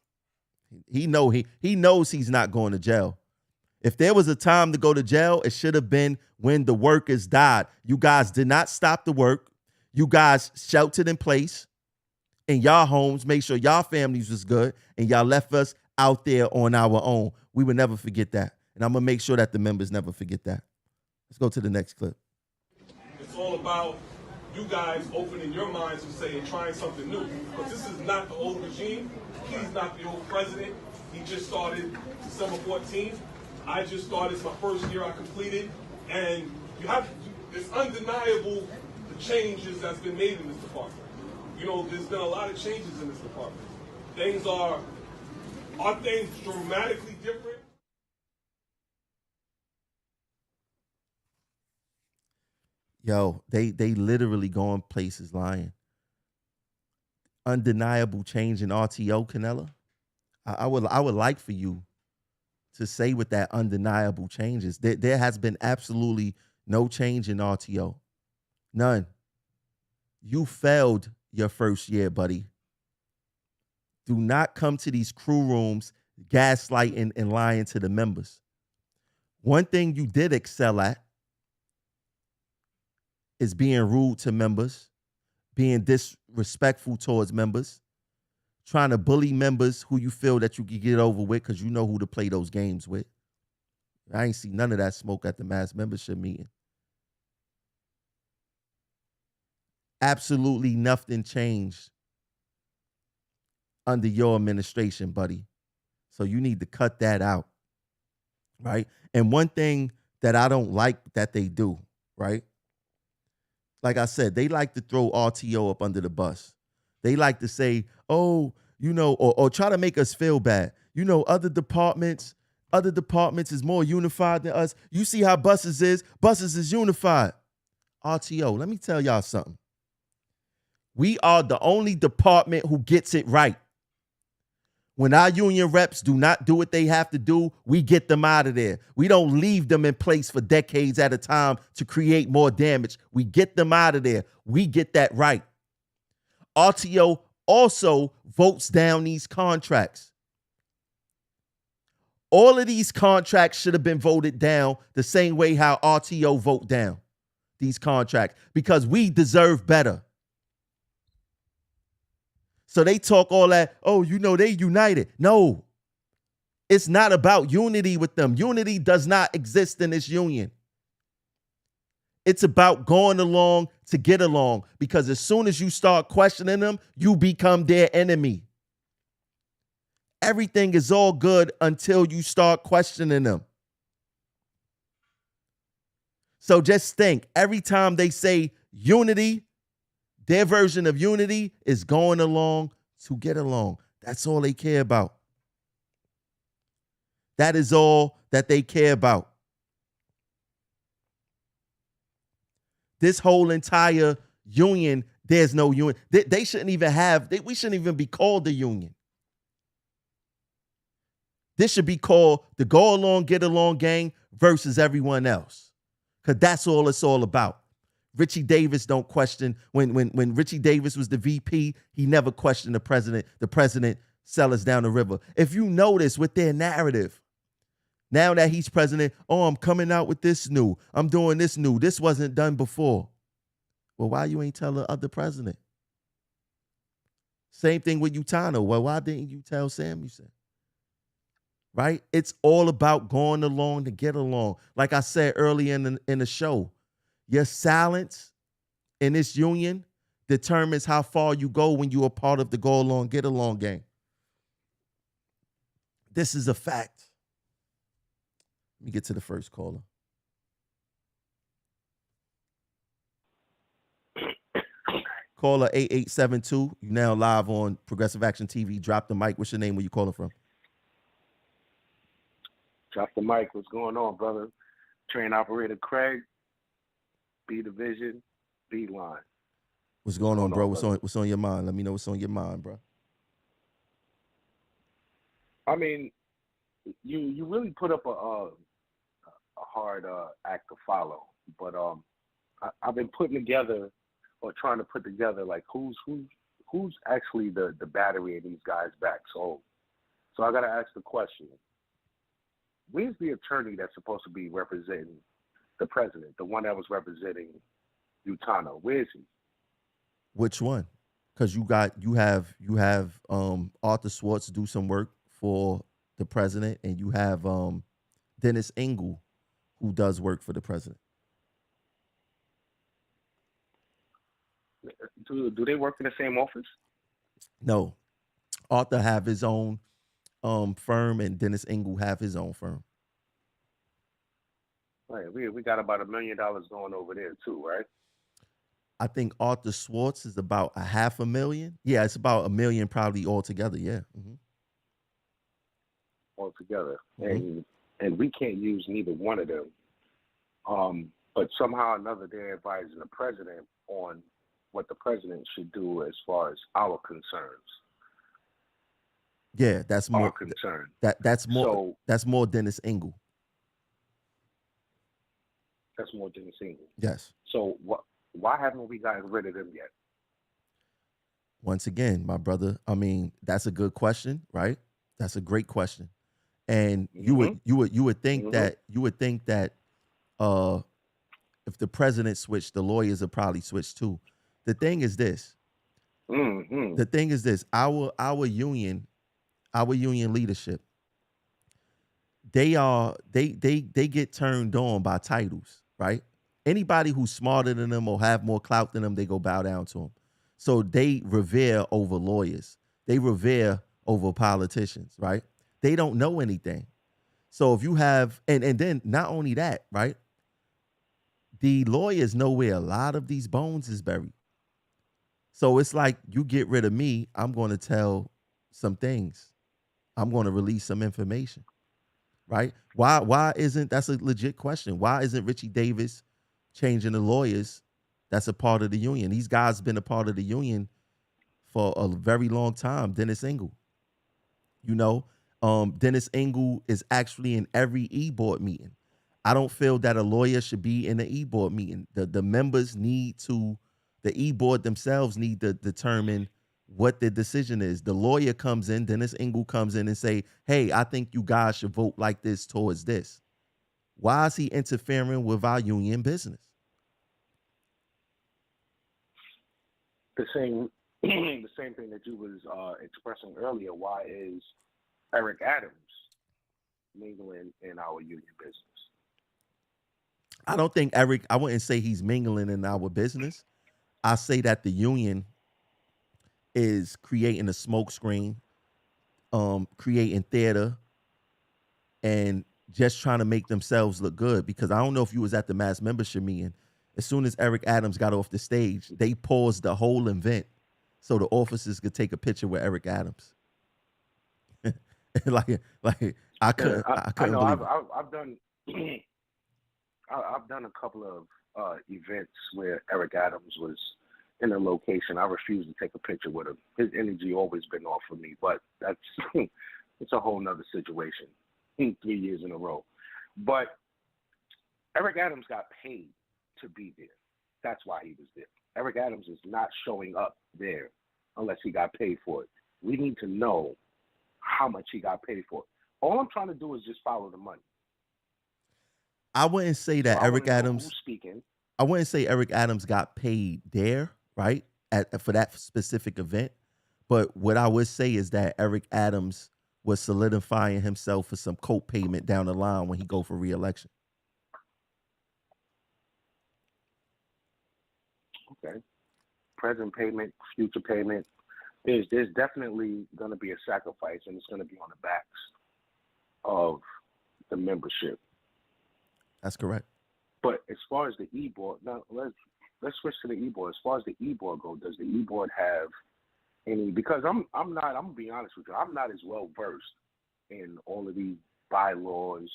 He knows he's not going to jail. If there was a time to go to jail, it should have been when the workers died. You guys did not stop the work. You guys sheltered in place in y'all homes, make sure y'all families was good, and y'all left us out there on our own. We would never forget that. And I'm going to make sure that the members never forget that. Let's go to the next clip. It's all about you guys opening your minds and saying, trying something new. Because this is not the old regime. He's not the old president. He just started December 14th. I just started. It's my first year I completed. And it's undeniable the changes that's been made in this department. There's been a lot of changes in this department. Are things dramatically different? Yo, they literally going places lying. Undeniable change in RTO, Canella. I would like for you to say what that undeniable change is. There has been absolutely no change in RTO. None. You failed your first year, buddy. Do not come to these crew rooms gaslighting and lying to the members. One thing you did excel at is being rude to members, being disrespectful towards members, trying to bully members who you feel that you can get over with because you know who to play those games with. I ain't see none of that smoke at the mass membership meeting. Absolutely nothing changed under your administration, buddy. So you need to cut that out, right? And one thing that I don't like that they do, right? Like I said, they like to throw RTO up under the bus. They like to say, oh, or try to make us feel bad. Other departments is more unified than us. You see how buses is unified. RTO, let me tell y'all something. We are the only department who gets it right. When our union reps do not do what they have to do, we get them out of there. We don't leave them in place for decades at a time to create more damage. We get them out of there. We get that right. RTO also votes down these contracts. All of these contracts should have been voted down the same way how RTO vote down these contracts because we deserve better. So they talk all that, they united. No, it's not about unity with them. Unity does not exist in this union. It's about going along to get along because as soon as you start questioning them, you become their enemy. Everything is all good until you start questioning them. So just think, every time they say unity, their version of unity is going along to get along. That's all they care about. That is all that they care about. This whole entire union, there's no union. They shouldn't even we shouldn't even be called the union. This should be called the Go Along, Get Along gang versus everyone else. Because that's all it's all about. Richie Davis don't question. When Richie Davis was the VP, he never questioned the president. The president sell us down the river. If you notice with their narrative, now that he's president, I'm coming out with this new. I'm doing this new. This wasn't done before. Well, why you ain't tell the other president? Same thing with Utano. Well, why didn't you tell Samuelson? Right? It's all about going along to get along. Like I said earlier in the show, your silence in this union determines how far you go when you are part of the Go Along, Get Along gang. This is a fact. Let me get to the first caller. Caller 8872. You now live on Progressive Action TV. Drop the mic. What's your name? Where you calling from? Drop the mic. What's going on, brother? Train operator Craig. B Division, B line. What's going on, bro? What's on your mind? Let me know what's on your mind, bro. I mean, you really put up a hard act to follow, but I've been putting together or trying to put together like who's actually the battery in these guys' back. So I got to ask the question: where's the attorney that's supposed to be representing the president, the one that was representing Utano? Where is he? Which one? Because you have Arthur Swartz do some work for the president, and you have Dennis Engel who does work for the president. Do they work in the same office? No, Arthur have his own firm, and Dennis Engel have his own firm. Right, we got about $1 million going over there too, right? I think Arthur Schwartz is about a half a million. Yeah, it's about a million probably altogether. Yeah. altogether, Mhm. and we can't use neither one of them. But somehow or another, they're advising the president on what the president should do as far as our concerns Yeah, are concerned. So that's more Dennis Engel. that's more than a single. Yes. So what? Why haven't we gotten rid of them yet? Once again, my brother, I mean, that's a good question, right? That's a great question. And Mm-hmm. you would think Mm-hmm. that uh if the president switched, the lawyers would probably switch too. The thing is this. Mm-hmm. The thing is this. Our union leadership, they get turned on by titles, right? Anybody who's smarter than them or have more clout than them, they go bow down to them. So they revere over lawyers. They revere over politicians, right? They don't know anything. So if you have, and then not only that, right? The lawyers know where a lot of these bones is buried. So it's like you get rid of me, I'm going to tell some things. I'm going to release some information, right? Why isn't that's a legit question. Why isn't Richie Davis changing the lawyers that's a part of the union? These guys been a part of the union for a very long time. Dennis Engel, you know, Dennis Engel is actually in every e-board meeting. I don't feel that a lawyer should be in the e-board meeting. The members need to, the e-board themselves need to determine what the decision is. The lawyer comes in, Dennis Engel comes in and say, hey, I think you guys should vote like this towards this. Why is he interfering with our union business? The same, the same thing that you was expressing earlier. Why is Eric Adams mingling in our union business? I don't think Eric, I wouldn't say he's mingling in our business. I say that the union is creating a smokescreen, creating theater, and just trying to make themselves look good. Because I don't know if you was at the mass membership meeting. As soon as Eric Adams got off the stage, they paused the whole event so the officers could take a picture with Eric Adams. like And I I couldn't know believe it. I've done I've done a couple of events where Eric Adams was in a location. I refused to take a picture with him. His energy always been off for me, but that's it's a whole nother situation. 3 years in a row, but Eric Adams got paid to be there. That's why he was there. Eric Adams is not showing up there unless he got paid for it. We need to know how much he got paid for it. All I'm trying to do is just follow the money. I wouldn't say So that I want Eric to know who's Adams. speaking. I wouldn't say Eric Adams got paid there, right? For that specific event. But what I would say is that Eric Adams was solidifying himself for some co-payment down the line when he go for re-election. Okay. Present payment, future payment. There's definitely going to be a sacrifice, and it's going to be on the backs of the membership. That's correct. But as far as the e-board, now let's switch to the e-board. As far as the e-board go, does the e-board have any? Because I'm gonna be honest with you, I'm not as well versed in all of these bylaws,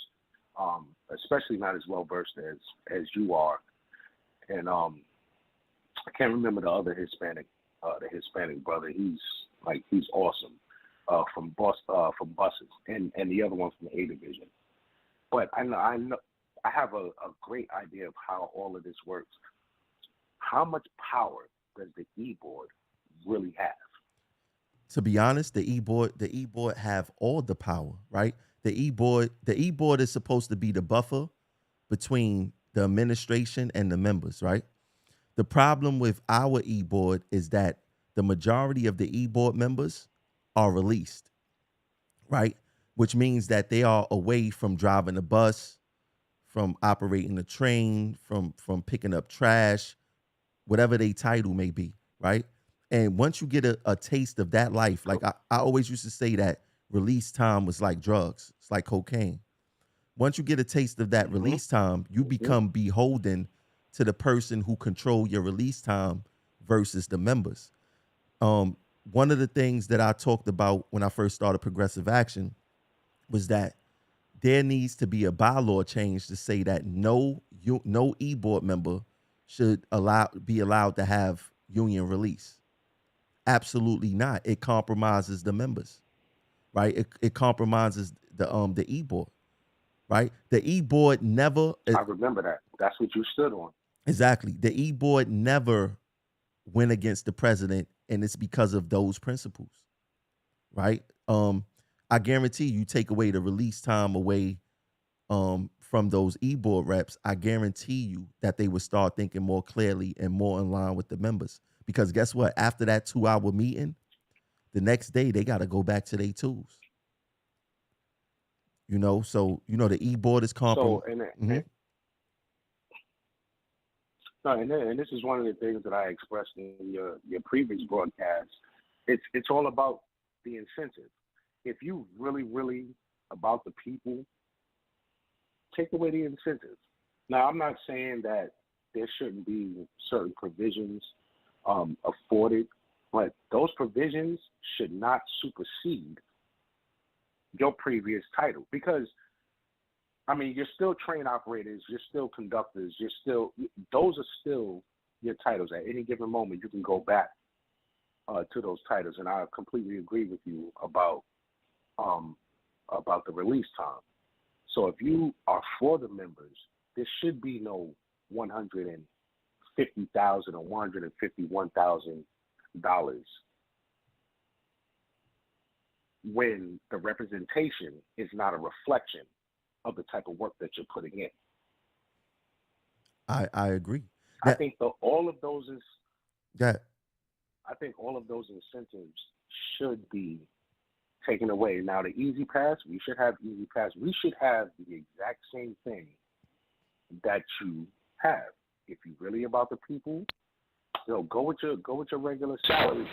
especially not as well versed as you are. And I can't remember the other the Hispanic brother. He's awesome from buses, and the other one from the A division. But I know I have a great idea of how all of this works. How much power does the e-board really have? To be honest, the e-board have all the power, right? The e-board is supposed to be the buffer between the administration and the members, right? The problem with our e-board is that the majority of the e-board members are released, right? Which means that they are away from driving the bus, from operating the train, from picking up trash, whatever their title may be, right? And once you get a taste of that life, like I always used to say that release time was like drugs. It's like cocaine. Once you get a taste of that Mm-hmm. release time, you Mm-hmm. become beholden to the person who control your release time versus the members. One of the things that I talked about when I first started Progressive Action was that there needs to be a bylaw change to say that no e-board member should be allowed to have union release. Absolutely not. It compromises the members, right? It compromises the e-board, right? The e-board never. I remember that. That's what you stood on. Exactly. The e-board never went against the president, and it's because of those principles, right? I guarantee you take away the release time away from those e-board reps, I guarantee you that they would start thinking more clearly and more in line with the members. Because guess what? After that 2-hour meeting, the next day they got to go back to their tools. So the e-board is So, and this is one of the things that I expressed in your previous broadcast. It's all about the incentive. If you really about the people, take away the incentives. Now, I'm not saying that there shouldn't be certain provisions afforded, but those provisions should not supersede your previous title, because you're still train operators, you're still conductors, those are still your titles. At any given moment, you can go back to those titles, and I completely agree with you about the release time. So if you are for the members, there should be no $150,000 or $151,000 when the representation is not a reflection of the type of work that you're putting in. I agree. I think all of those incentives should be taken away. Now, the Easy Pass, we should have Easy Pass. We should have the exact same thing that you have. If you're really about the people, go with your regular salary.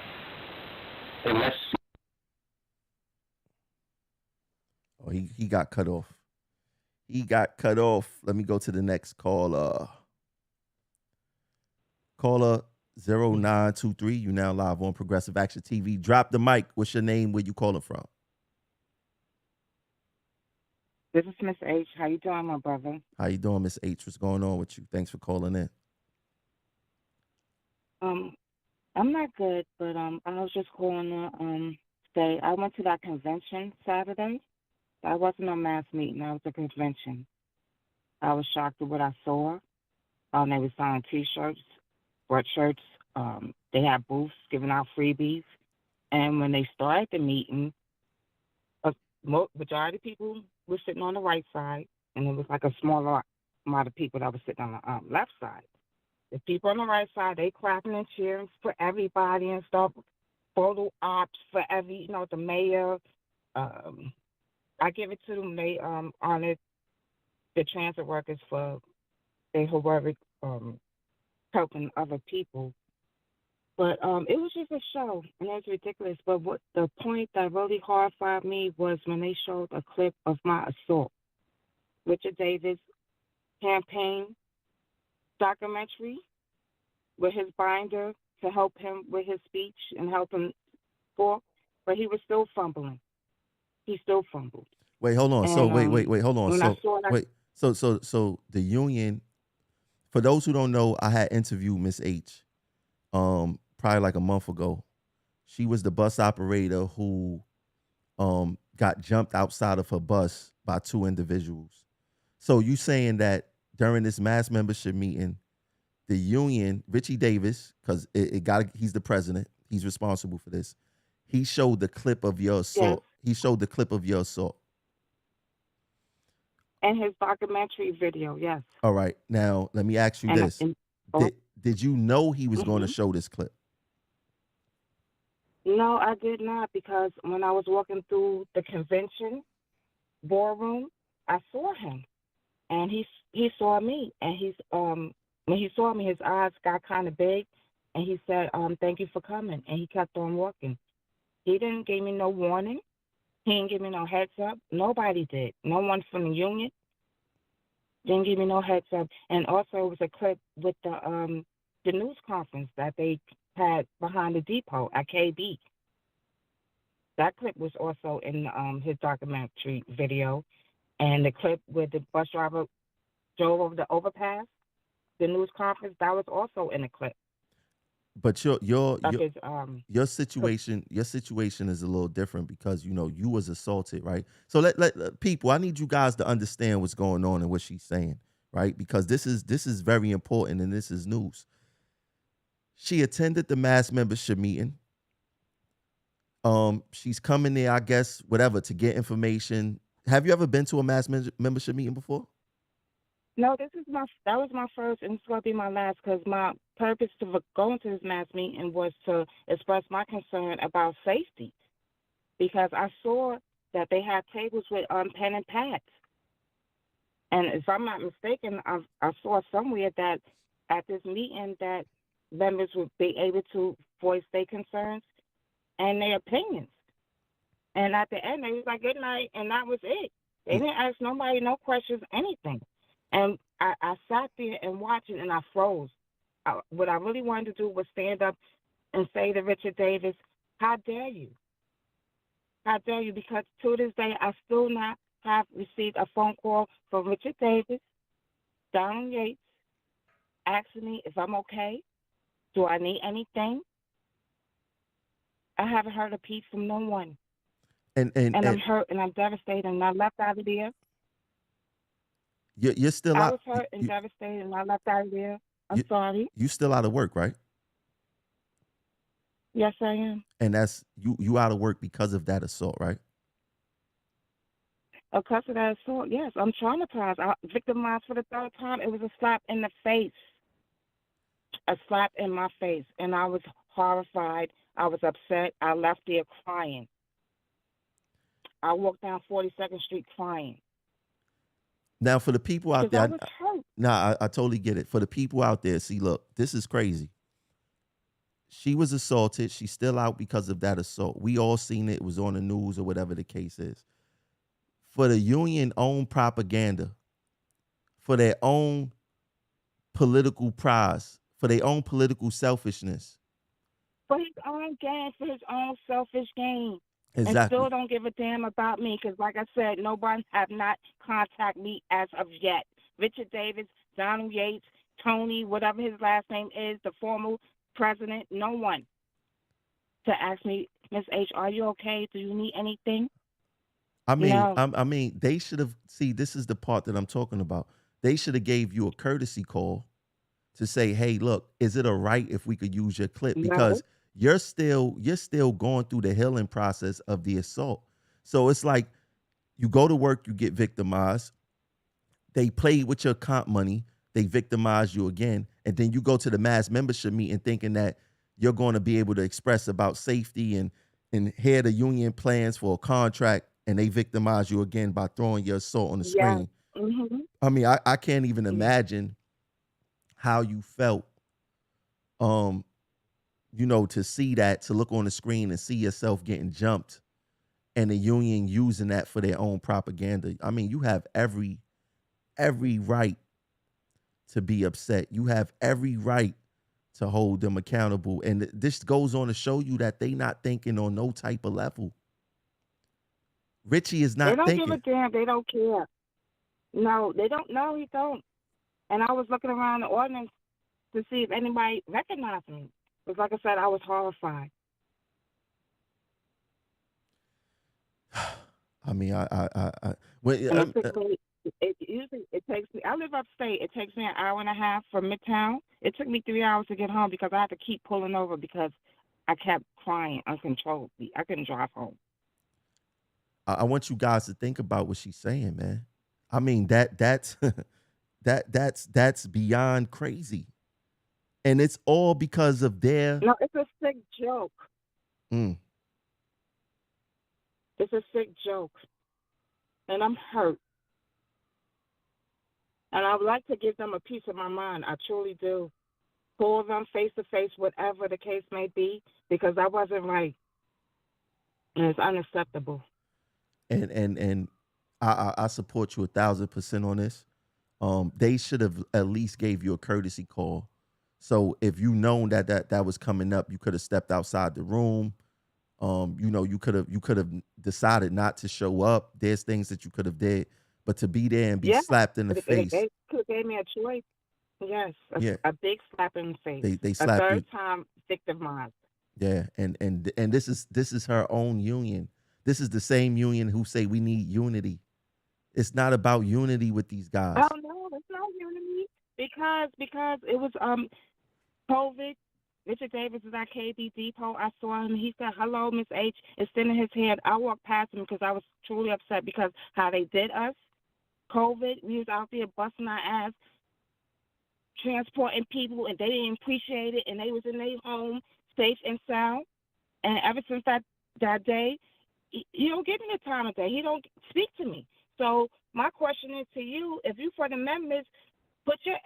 And let's see. Oh, he got cut off. He got cut off. Let me go to the next caller. Caller 0923. You now live on Progressive Action TV. Drop the mic. What's your name? Where you calling from? This is Miss H. How you doing, my brother? How you doing, Miss H? What's going on with you? Thanks for calling in. I'm not good, but I was just calling to say I went to that convention Saturday. I wasn't a mass meeting. I was a convention. I was shocked at what I saw. They were selling T-shirts, sweatshirts. They had booths giving out freebies. And when they started the meeting, a majority of people were sitting on the right side, and it was like a smaller amount of people that were sitting on the left side. The people on the right side, they clapping and cheering for everybody and stuff, photo ops for the mayor. I give it to them. They honored the transit workers for their heroic helping other people. But it was just a show, and it was ridiculous. But what the point that really horrified me was when they showed a clip of my assault. Richard Davis' campaign documentary with his binder to help him with his speech and help him talk, but he was still fumbling. He still fumbled. Wait, hold on. And, So wait, hold on. So the union, for those who don't know, I had interviewed Miss H probably like a month ago. She was the bus operator who got jumped outside of her bus by two individuals. So you saying that during this mass membership meeting, the union, Richie Davis, because he's the president, he's responsible for this. He showed the clip of your assault. He showed the clip of your assault. And his documentary video, yes. All right. Now, let me ask you this. Did you know he was going to show this clip? No, I did not, because when I was walking through the convention ballroom, I saw him. And he saw me. And when he saw me, his eyes got kind of big. And he said, thank you for coming. And he kept on walking. He didn't give me no warning. He didn't give me no heads up. Nobody did. No one from the union. Didn't give me no heads up. And also, it was a clip with the news conference that they had behind the depot at KB. That clip was also in his documentary video, and the clip where the bus driver drove over the overpass, the news conference, that was also in the clip But of his your situation is a little different because you was assaulted, right? So let people, I need you guys to understand what's going on and what she's saying, right? Because this is very important and this is news. She attended the mass membership meeting. She's coming there, I guess, whatever, to get information. Have you ever been to a membership meeting before? No, that was my first, and it's gonna be my last, because my purpose to going to this mass meeting was to express my concern about safety, because I saw that they had tables with pen and pads, and if I'm not mistaken, I saw somewhere that at this meeting that members would be able to voice their concerns and their opinions, and at the end they was like good night, and that was it. They didn't ask nobody no questions, anything. And I sat there and watched it, and I froze. What I really wanted to do was stand up and say to Richard Davis, how dare you? How dare you? Because to this day, I still not have received a phone call from Richard Davis, Donald Yates, asking me if I'm okay. Do I need anything? I haven't heard a peep from no one. And I'm hurt, and I'm devastated, and I left out of there. you're still I out. was hurt and devastated, and I left out of there. I'm sorry. You still out of work, right? Yes, I am. And that's you out of work because of that assault, right? Because of that assault, yes, I'm traumatized. I victimized for the third time. It was a slap in the face. A slap in my face. And I was horrified. I was upset. I left there crying. I walked down 42nd Street crying. Now, for the people out Because there, I was hurt. I totally get it. For the people out there, see, look, this is crazy. She was assaulted. She's still out because of that assault. We all seen it. It was on the news or whatever the case is. For the union own propaganda, for their own political prize, for their own political selfishness. For his own gain, for his own selfish gain. And Exactly. still don't give a damn about me because, like I said, nobody have not contacted me as of yet. Richard Davis, Donald Yates, Tony, whatever his last name is, the former president, no one to ask me, Miss H, are you okay? Do you need anything? I mean, No. I mean, they should have. See, this is the part that I'm talking about. They should have gave you a courtesy call to say, "Hey, look, is it all right if we could use your clip?" No. Because you're still going through the healing process of the assault. So it's like you go to work, you get victimized. They play with your comp money, they victimize you again, and then you go to the mass membership meeting thinking that you're going to be able to express about safety and hear the union plans for a contract, and they victimize you again by throwing your assault on the Yeah. screen. Mm-hmm. I mean, I can't even imagine how you felt, to see that, to look on the screen and see yourself getting jumped and the union using that for their own propaganda. I mean, you have every right to be upset. You have every right to hold them accountable. And this goes on to show you that they not thinking on no type of level. Richie is They not don't thinking. give a damn. They don't care. No, they don't. No, he don't. And I was looking around the audience to see if anybody recognized me. Because, like I said, I was horrified. I mean, I when, And it takes me. I live upstate. It takes me an hour and a half from Midtown. It took me 3 hours to get home because I had to keep pulling over because I kept crying uncontrollably. I couldn't drive home. I want you guys to think about what she's saying, man. I mean, that's that's beyond crazy. And it's all because of their No, it's a sick joke. Mm. It's a sick joke. And I'm hurt. And I would like to give them a piece of my mind. I truly do. Call them face to face, whatever the case may be, because that wasn't right. And it's unacceptable. and I support you 1,000% on this. they should have at least gave you a courtesy call. So if you known that was coming up, you could have stepped outside the room. You could have decided not to show up. There's things that you could have did, but to be there and be Yeah, slapped in the face, they could have gave me a choice. Yes, yeah, a big slap in the face. they A slap you. third time victimized. Yeah, and this is her own union. This is the same union who say we need unity. It's not about unity with these Oh guys. no, it's not unity because it was COVID. Richard Davis is at KB Depot. I saw him. He said, "Hello, Miss H," extending his hand. I walked past him because I was truly upset because how they did us. COVID, we was out there busting our ass, transporting people, and they didn't appreciate it, and they was in their home safe and sound. And ever since that day, he don't give me the time of day. He don't speak to me. So my question is to you: if you for the members, put your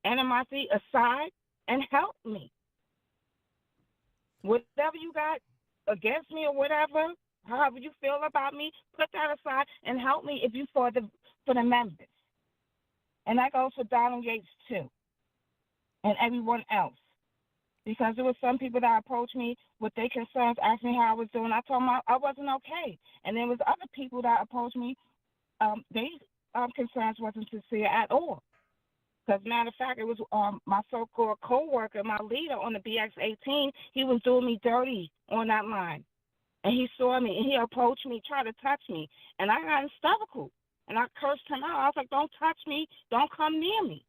animosity aside and help me. Whatever you got against me or whatever, however you feel about me, put that aside and help me if you for the members. And that goes for Donald Yates too, and everyone else. Because there were some people that approached me with their concerns, asked me how I was doing. I told them I wasn't okay. And there was other people that approached me, their concerns wasn't sincere at all. Because, matter of fact, it was my so-called co-worker, my leader on the BX-18. He was doing me dirty on that line. And he saw me, and he approached me, tried to touch me. And I got hysterical. And I cursed him out. I was like, don't touch me. Don't come near me.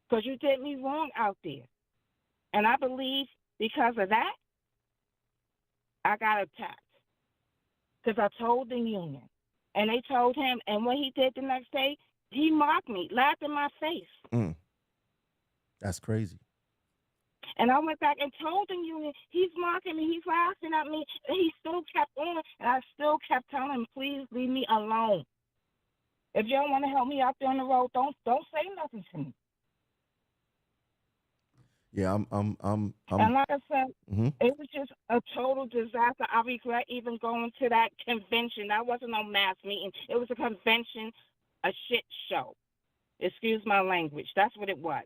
Because you did me wrong out there. And I believe because of that, I got attacked. Because I told the union. And they told him, and what he did the next day, he mocked me, laughed in my face. That's crazy. And I went back and told the union, he's mocking me, he's laughing at me, and he still kept on. And I still kept telling him, please leave me alone. If you don't want to help me out there on the road, don't say nothing to me. Yeah, And like I said, mhm. it was just a total disaster. I regret even going to that convention. That wasn't no mass meeting. It was a convention, a shit show. Excuse my language. That's what it was.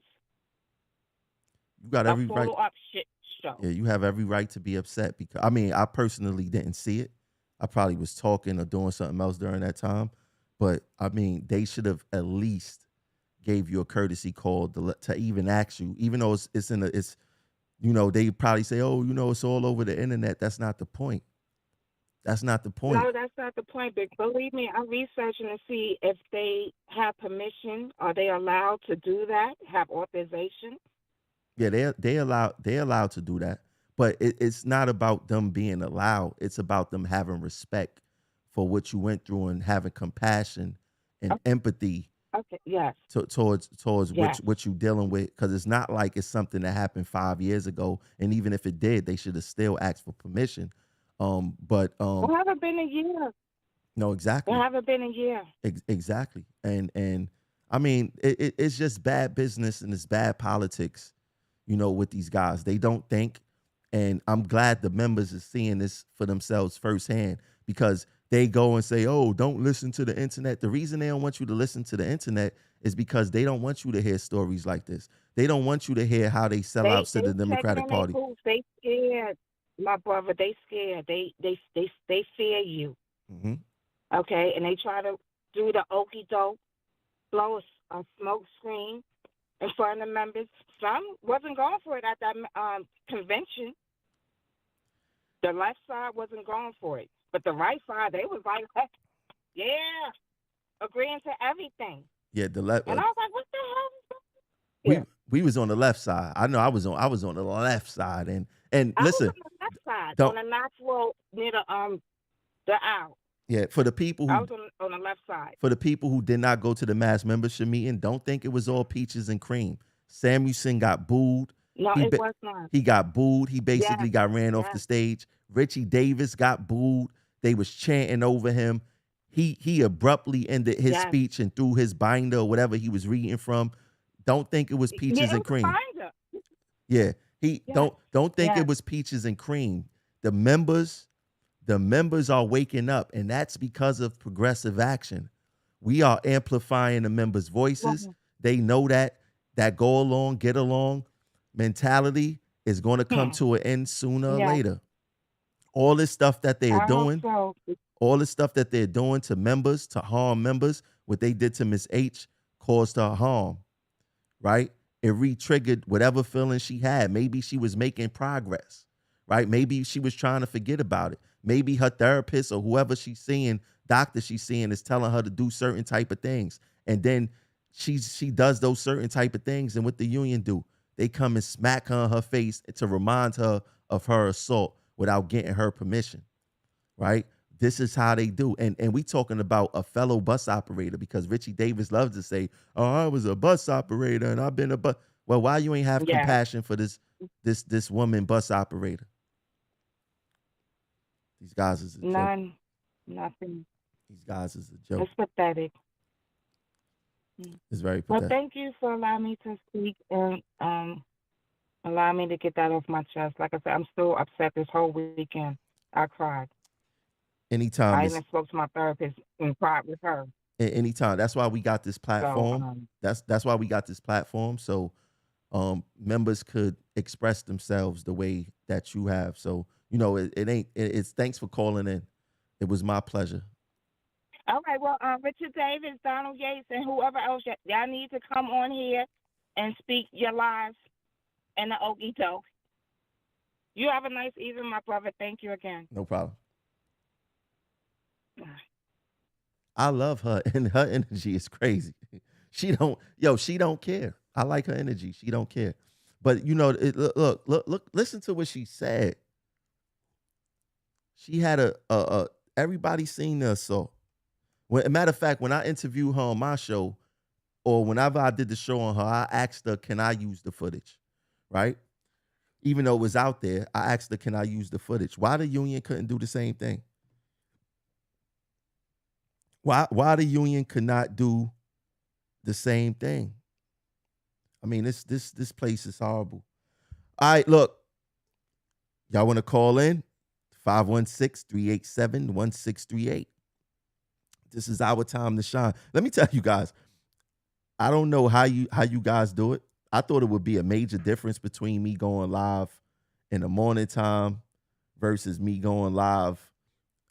You got A every right. follow-up shit show. Yeah, you have every right to be upset because I personally didn't see it. I probably was talking or doing something else during that time, but they should have at least gave you a courtesy call to even ask you, even though they probably say, oh, it's all over the internet. That's not the point. That's not the point. No, that's not the point. But believe me, I'm researching to see if they have permission. Are they allowed to do that? Have authorization? Yeah, they allowed to do that, but it's not about them being allowed. It's about them having respect for what you went through and having compassion and empathy. Okay. Yes. Towards Yes. what you dealing with, because it's not like it's something that happened 5 years ago, and even if it did, they should have still asked for permission. But It haven't been a year. no, exactly. It haven't been a year. Exactly, and it's just bad business and it's bad politics, with these guys. They don't think, and I'm glad the members are seeing this for themselves firsthand, because they go and say, oh, don't listen to the internet. The reason they don't want you to listen to the internet is because they don't want you to hear stories like this. They don't want you to hear how they sell out to the Democratic Party. They scared, my brother. They scared. They fear you. Mm-hmm. Okay, and they try to do the okey doke, blow a smoke screen in front of the members. Some wasn't going for it at that convention. The left side wasn't going for it. But the right side, they was like, hey, yeah, agreeing to everything. Yeah, the left. And I was like, what the hell is that? We was on the left side. I know I was on the left side, and I listen, was on the left side, on the Knoxville near the aisle. Yeah, for the people who I was on the left side. For the people who did not go to the mass membership meeting, don't think it was all peaches and cream. Samuelson got booed. No, it was not. He got booed. He basically got ran off the stage. Richie Davis got booed. They was chanting over him. He abruptly ended his speech and threw his binder or whatever he was reading from. Don't think it was peaches and cream. Yeah, don't think it was peaches and cream. The members are waking up, and that's because of progressive action. We are amplifying the members' voices. They know that go along, get along mentality is going to come to an end sooner or Yeah, later. All this stuff that they are I hope doing, so. all the stuff that they're doing to members, to harm members, what they did to Miss H caused her harm, right? It re-triggered whatever feeling she had. Maybe she was making progress, right? Maybe she was trying to forget about it. Maybe her therapist or whoever she's seeing, doctor she's seeing, is telling her to do certain type of things. And then she does those certain type of things. And what the union do? They come and smack her in her face to remind her of her assault without getting her permission, right? This is how they do. And we talking about a fellow bus operator, because Richie Davis loves to say, oh, I was a bus operator and I've been a bus. Well, why you ain't have Yeah, compassion for this woman bus operator? These guys is a joke. none, nothing. These guys is a joke. It's pathetic. It's very Well, pathetic. thank you for allowing me to speak and allow me to get that off my chest. Like I said, I'm still upset this whole weekend. I cried. Anytime, I it's even spoke to my therapist and cried with her. anytime. That's why we got this So, platform. That's why we got this platform. So members could express themselves the way that you have. So, it's thanks for calling in. It was my pleasure. all right. Well, Richard Davis, Donald Yates, and whoever else, y'all need to come on here and speak your lives and the Okie doke. You have a nice evening, my brother. Thank you again. No problem. I love her, and her energy is crazy. She don't care. I like her energy. She don't care. But look, listen to what she said. She had a everybody seen the assault. Matter of fact, when I interviewed her on my show, or whenever I did the show on her, I asked her, can I use the footage? Right? Even though it was out there, I asked her, can I use the footage? Why the union couldn't do the same thing? Why the union could not do the same thing? I mean, this place is horrible. All right, look. Y'all want to call in? 516-387-1638. This is our time to shine. Let me tell you guys, I don't know how you guys do it. I thought it would be a major difference between me going live in the morning time versus me going live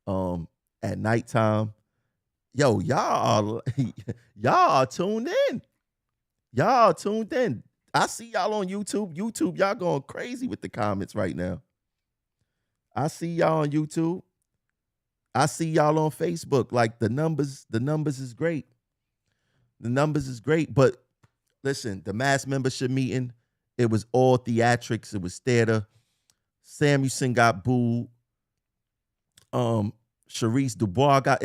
at nighttime. Yo, y'all are tuned in. Y'all tuned in. I see y'all on YouTube. YouTube, y'all going crazy with the comments right now. I see y'all on YouTube. I see y'all on Facebook. Like the numbers is great. The numbers is great. But listen, the mass membership meeting, it was all theatrics. It was theater. Samuelson got booed. Sharice Dubois got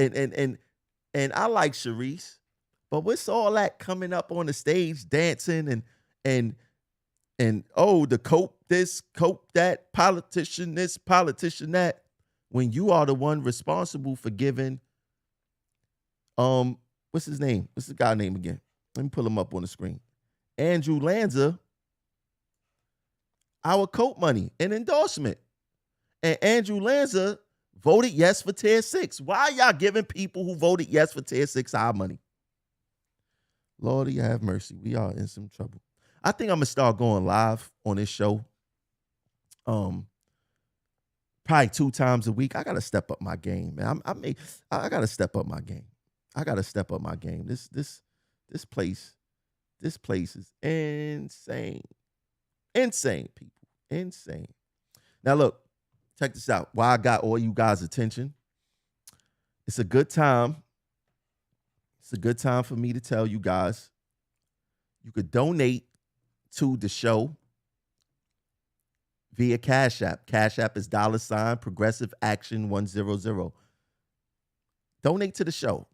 and I like Sharice, but what's all that coming up on the stage, dancing and the cope this, cope that, politician this, politician that, when you are the one responsible for giving what's his name? What's the guy name again? Let me pull him up on the screen. Andrew Lanza, our cope money, an endorsement. And Andrew Lanza voted yes for Tier 6. Why are y'all giving people who voted yes for Tier 6 our money? Lordy, have mercy. We are in some trouble. I think I'm going to start going live on this show. Probably 2 times a week. I got to step up my game, man. I got to step up my game. I got to step up my game. This place is insane. Insane, people. Insane. Now, look. Check this out. Why I got all you guys' attention. It's a good time. It's a good time for me to tell you guys you could donate to the show via Cash App. Cash App is $ Progressive Action 100. Donate to the show.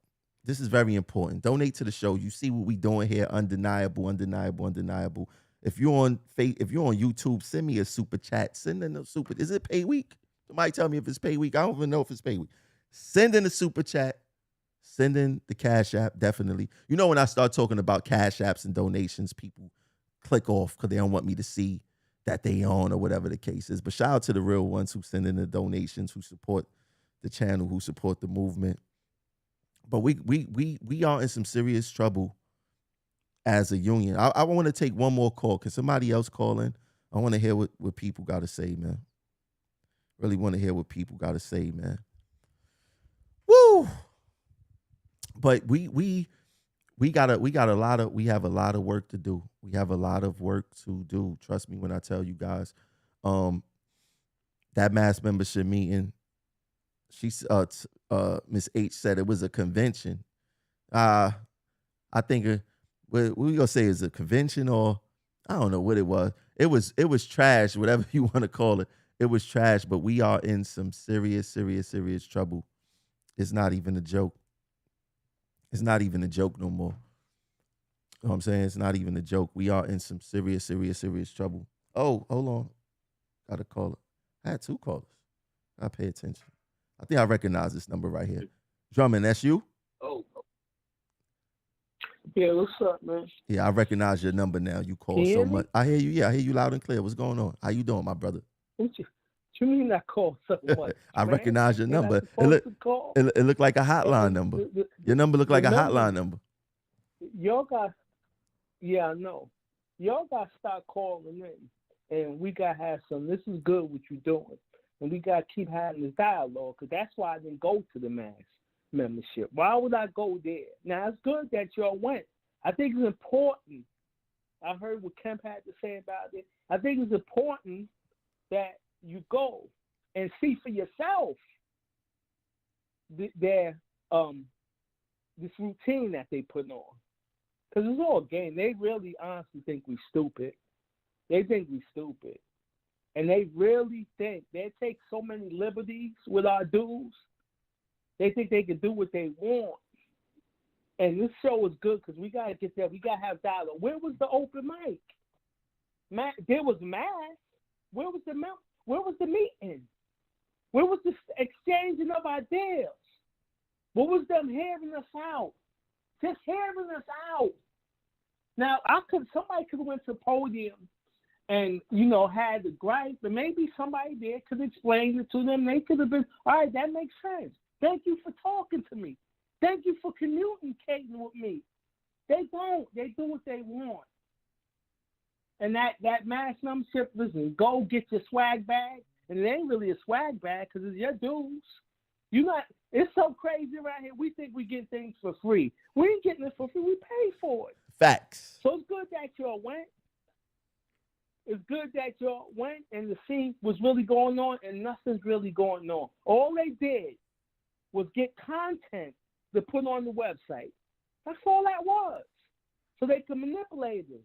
This is very important. Donate to the show. You see what we doing here. Undeniable, undeniable, undeniable. If you're on YouTube, send me a super chat. Send in a super. Is it pay week? Somebody tell me if it's pay week. I don't even know if it's pay week. Send in a super chat. Send in the Cash App, definitely. You know, when I start talking about Cash Apps and donations, people click off because they don't want me to see that they on or whatever the case is. But shout out to the real ones who send in the donations, who support the channel, who support the movement. But we are in some serious trouble as a union. I want to take one more call. Can somebody else call in? I want to hear what people got to say, man. Really want to hear what people got to say, man. Woo! But we have a lot of work to do. We have a lot of work to do. Trust me when I tell you guys. That mass membership meeting, Miss H said it was a convention. I think what we gonna say is a convention, or I don't know what it was. It was trash, whatever you want to call it. It was trash, but we are in some serious trouble. It's not even a joke. It's not even a joke no more. You know what I'm saying? It's not even a joke. We are in some serious trouble. Oh, hold on. Got a caller. I had 2 callers. I pay attention. I think I recognize this number right here. Drummond, that's you? Oh. Yeah, what's up, man? Yeah, I recognize your number now. You call so much. I hear you. Yeah, I hear you loud and clear. What's going on? How you doing, my brother? What you mean I call so much? I man? recognize your number. It It looked like a hotline number. Your number looked like a hotline number. Y'all got, yeah, I know. Y'all got to start calling in, and we got to have some. This is good what you're doing, and we got to keep having this dialogue, because that's why I didn't go to the mass membership. Why would I go there? Now, it's good that y'all went. I think it's important. I heard what Kemp had to say about it. I think it's important that you go and see for yourself their this routine that they put on. Because it's all game. They really honestly think we stupid. They think we stupid. And they really think they take so many liberties with our dudes. They think they can do what they want. And this show is good because we got to get there. We got to have dialogue. Where was the open mic? There was mass. Where was the meeting? Where was the exchanging of ideas? What was them hearing us out? Just hearing us out. Now, somebody could have went to the podium and, had the gripe, but maybe somebody there could explain it to them. They could have been, all right, that makes sense. Thank you for talking to me. Thank you for communicating with me. They don't. They do what they want. And that mass membership, listen, go get your swag bag. And it ain't really a swag bag because it's your dues. It's so crazy around here. We think we get things for free. We ain't getting it for free. We pay for it. Facts. So it's good that y'all went. It's good that y'all went and to see what's really going on, and nothing's really going on. All they did was get content to put on the website. That's all that was. So they could manipulate us.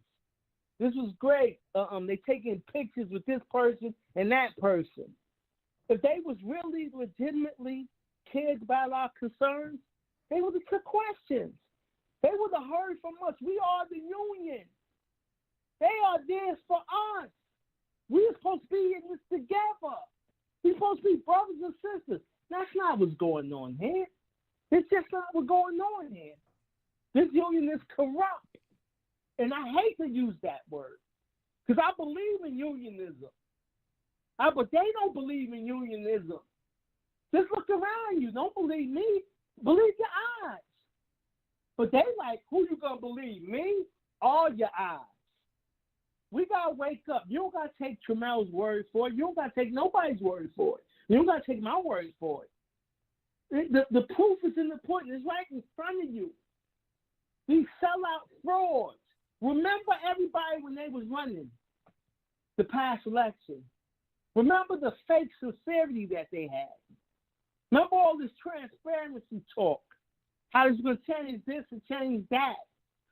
This was great. They taking pictures with this person and that person. If they was really legitimately cared about our concerns, they would have took questions. They would have heard from us. We are the union. They are there for us. We're supposed to be in this together. We're supposed to be brothers and sisters. That's not what's going on here. It's just not what's going on here. This union is corrupt. And I hate to use that word because I believe in unionism. But they don't believe in unionism. Just look around you. Don't believe me. Believe your eyes. But they like, who you going to believe, me or your eyes? We got to wake up. You don't got to take Tramel's word for it. You don't got to take nobody's word for it. You don't got to take my word for it. The proof is in the pudding. It's right in front of you. These sellout frauds. Remember everybody when they was running the past election. Remember the fake sincerity that they had. Remember all this transparency talk. How it's going to change this and change that.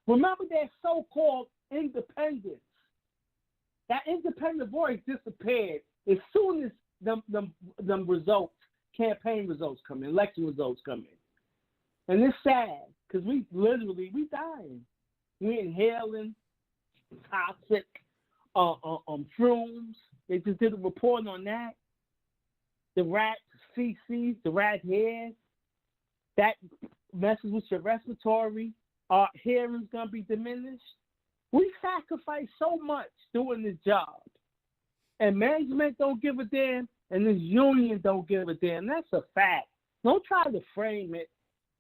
Remember their so-called independence. That independent voice disappeared as soon as them results, campaign results come in, election results come in. And it's sad because we dying. We inhaling toxic fumes. They just did a report on that. The rat feces, the rat hair, that messes with your respiratory. Our hearing's gonna be diminished. We sacrifice so much doing this job, and management don't give a damn, and this union don't give a damn. That's a fact. Don't try to frame it.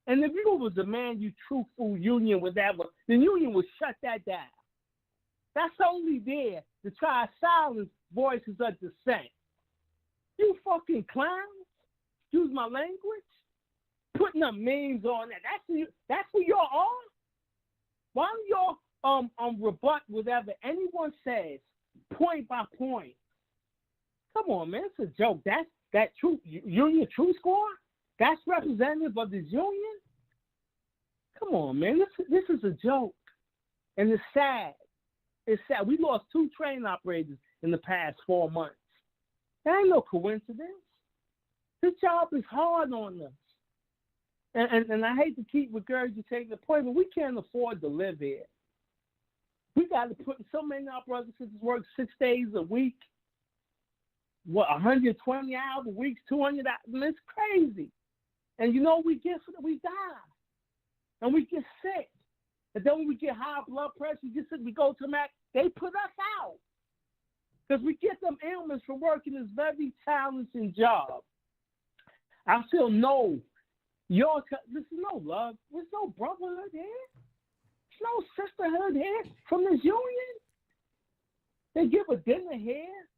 And if you was a man, you truthful union, whatever, the union would shut that down. That's only there to try to silence voices of dissent. You fucking clowns, excuse my language, putting up memes on that. That's who y'all are? Why don't y'all rebut whatever anyone says, point by point? Come on, man, it's a joke. That true union true score? That's representative of this union? Come on, man, this is a joke. And it's sad. It's sad. We lost 2 train operators in the past 4 months. That ain't no coincidence. This job is hard on us. And I hate to keep regurgitating the point, but we can't afford to live here. We got to put so many of our brothers and sisters work 6 days a week. 120 hours a week, 200 hours. It's crazy. And you know what we get for that? We die. And we get sick. And then when we get high blood pressure, we go to Mac, they put us out. Because we get them ailments from working this very challenging job. I feel this is no love. There's no brotherhood here. There's no sisterhood here from this union. They give a dinner here,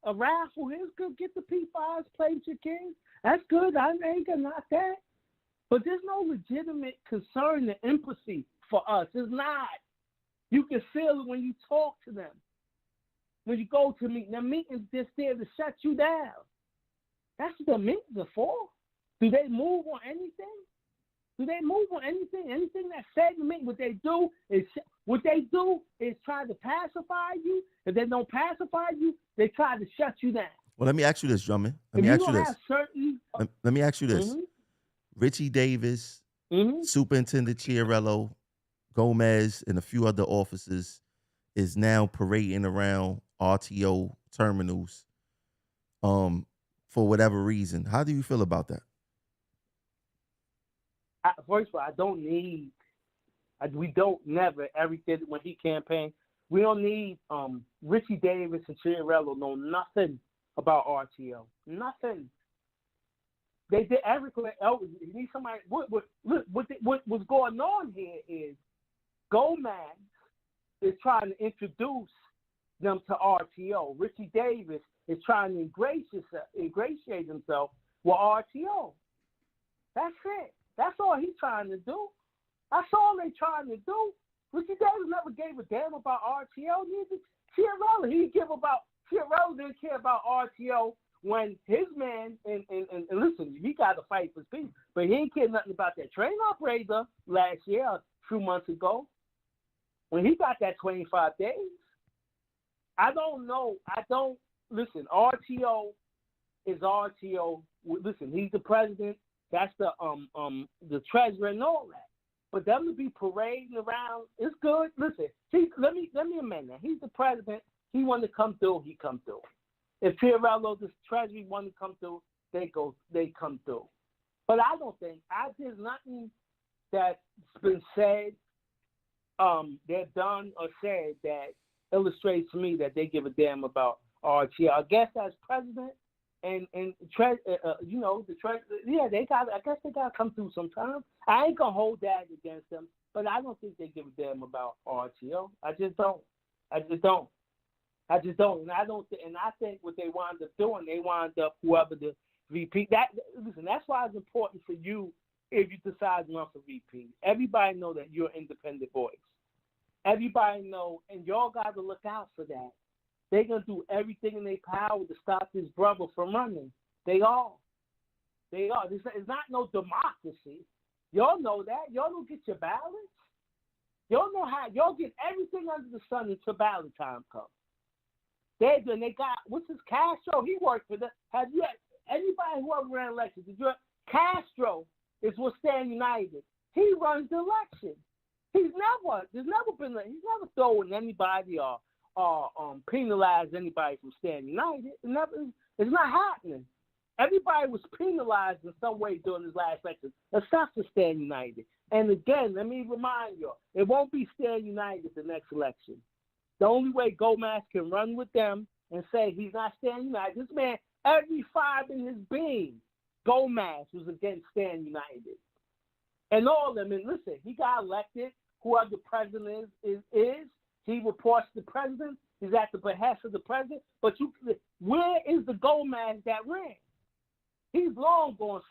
a raffle here. It's good. Get the P5s, play with your kids. That's good. I ain't gonna knock that. But there's no legitimate concern and empathy for us. It's not. You can feel it when you talk to them. When you go to meetings, the meetings just there to shut you down. That's what the meetings are for. Do they move on anything? Anything that's said to me, what they do is try to pacify you. If they don't pacify you, they try to shut you down. Well, let me ask you this, Drummond. Let me ask you this. Mm-hmm. Richie Davis, Superintendent Chiarello, Gomez, and a few other officers is now parading around RTO terminals for whatever reason. How do you feel about that? First of all, we don't never, everything when he campaigned, we don't need Richie Davis and Chiarello know nothing about RTO. Nothing. They did everything else. You need somebody. What's going on here is Gomez is trying to introduce them to RTO. Richie Davis is trying to ingratiate himself with RTO. That's it. That's all he's trying to do. That's all they're trying to do. Richie Davis never gave a damn about RTO. Neither Chiarello. Chiarello didn't care about RTO when his man, and listen, he got to fight for peace, but he ain't care nothing about that train operator last year, a few months ago, when he got that 25 days. I don't know. Listen, RTO is RTO. Listen, he's the president. That's the treasurer and all that. But them to be parading around, it's good. Listen, let me amend that. He's the president. He wanted to come through. He come through. If Chiarello, the treasury, wanted to come through, they come through. But I don't think there's nothing that's been said, they've done or said that illustrates to me that they give a damn about RTO. I guess as president and the treasury, I guess they got to come through sometime. I ain't gonna hold that against them, but I don't think they give a damn about RTO. I just don't. And I think what they wound up doing, they wound up whoever the VP. That's why it's important for you if you decide to run for VP. Everybody know that you're an independent voice. Everybody know, and y'all got to look out for that. They're gonna do everything in their power to stop this brother from running. They are. It's not no democracy. Y'all know that. Y'all don't get your ballots. Y'all know how. Y'all get everything under the sun until ballot time comes. They got, what's his Castro? He worked for them. Have you anybody who ever ran elections? Castro is with Stand United. He runs the election. He's never throwing anybody or penalized anybody from Stand United. It's not happening. Everybody was penalized in some way during this last election, except for Stand United. And again, let me remind you, it won't be Stand United the next election. The only way Gomez can run with them and say he's not Stand United, this man, every fiber in his being, Gomez was against Stand United. and all of them. And listen, he got elected. Whoever the president is he reports to the president. He's at the behest of the president. But where is the Gomez that ran? He's long gone.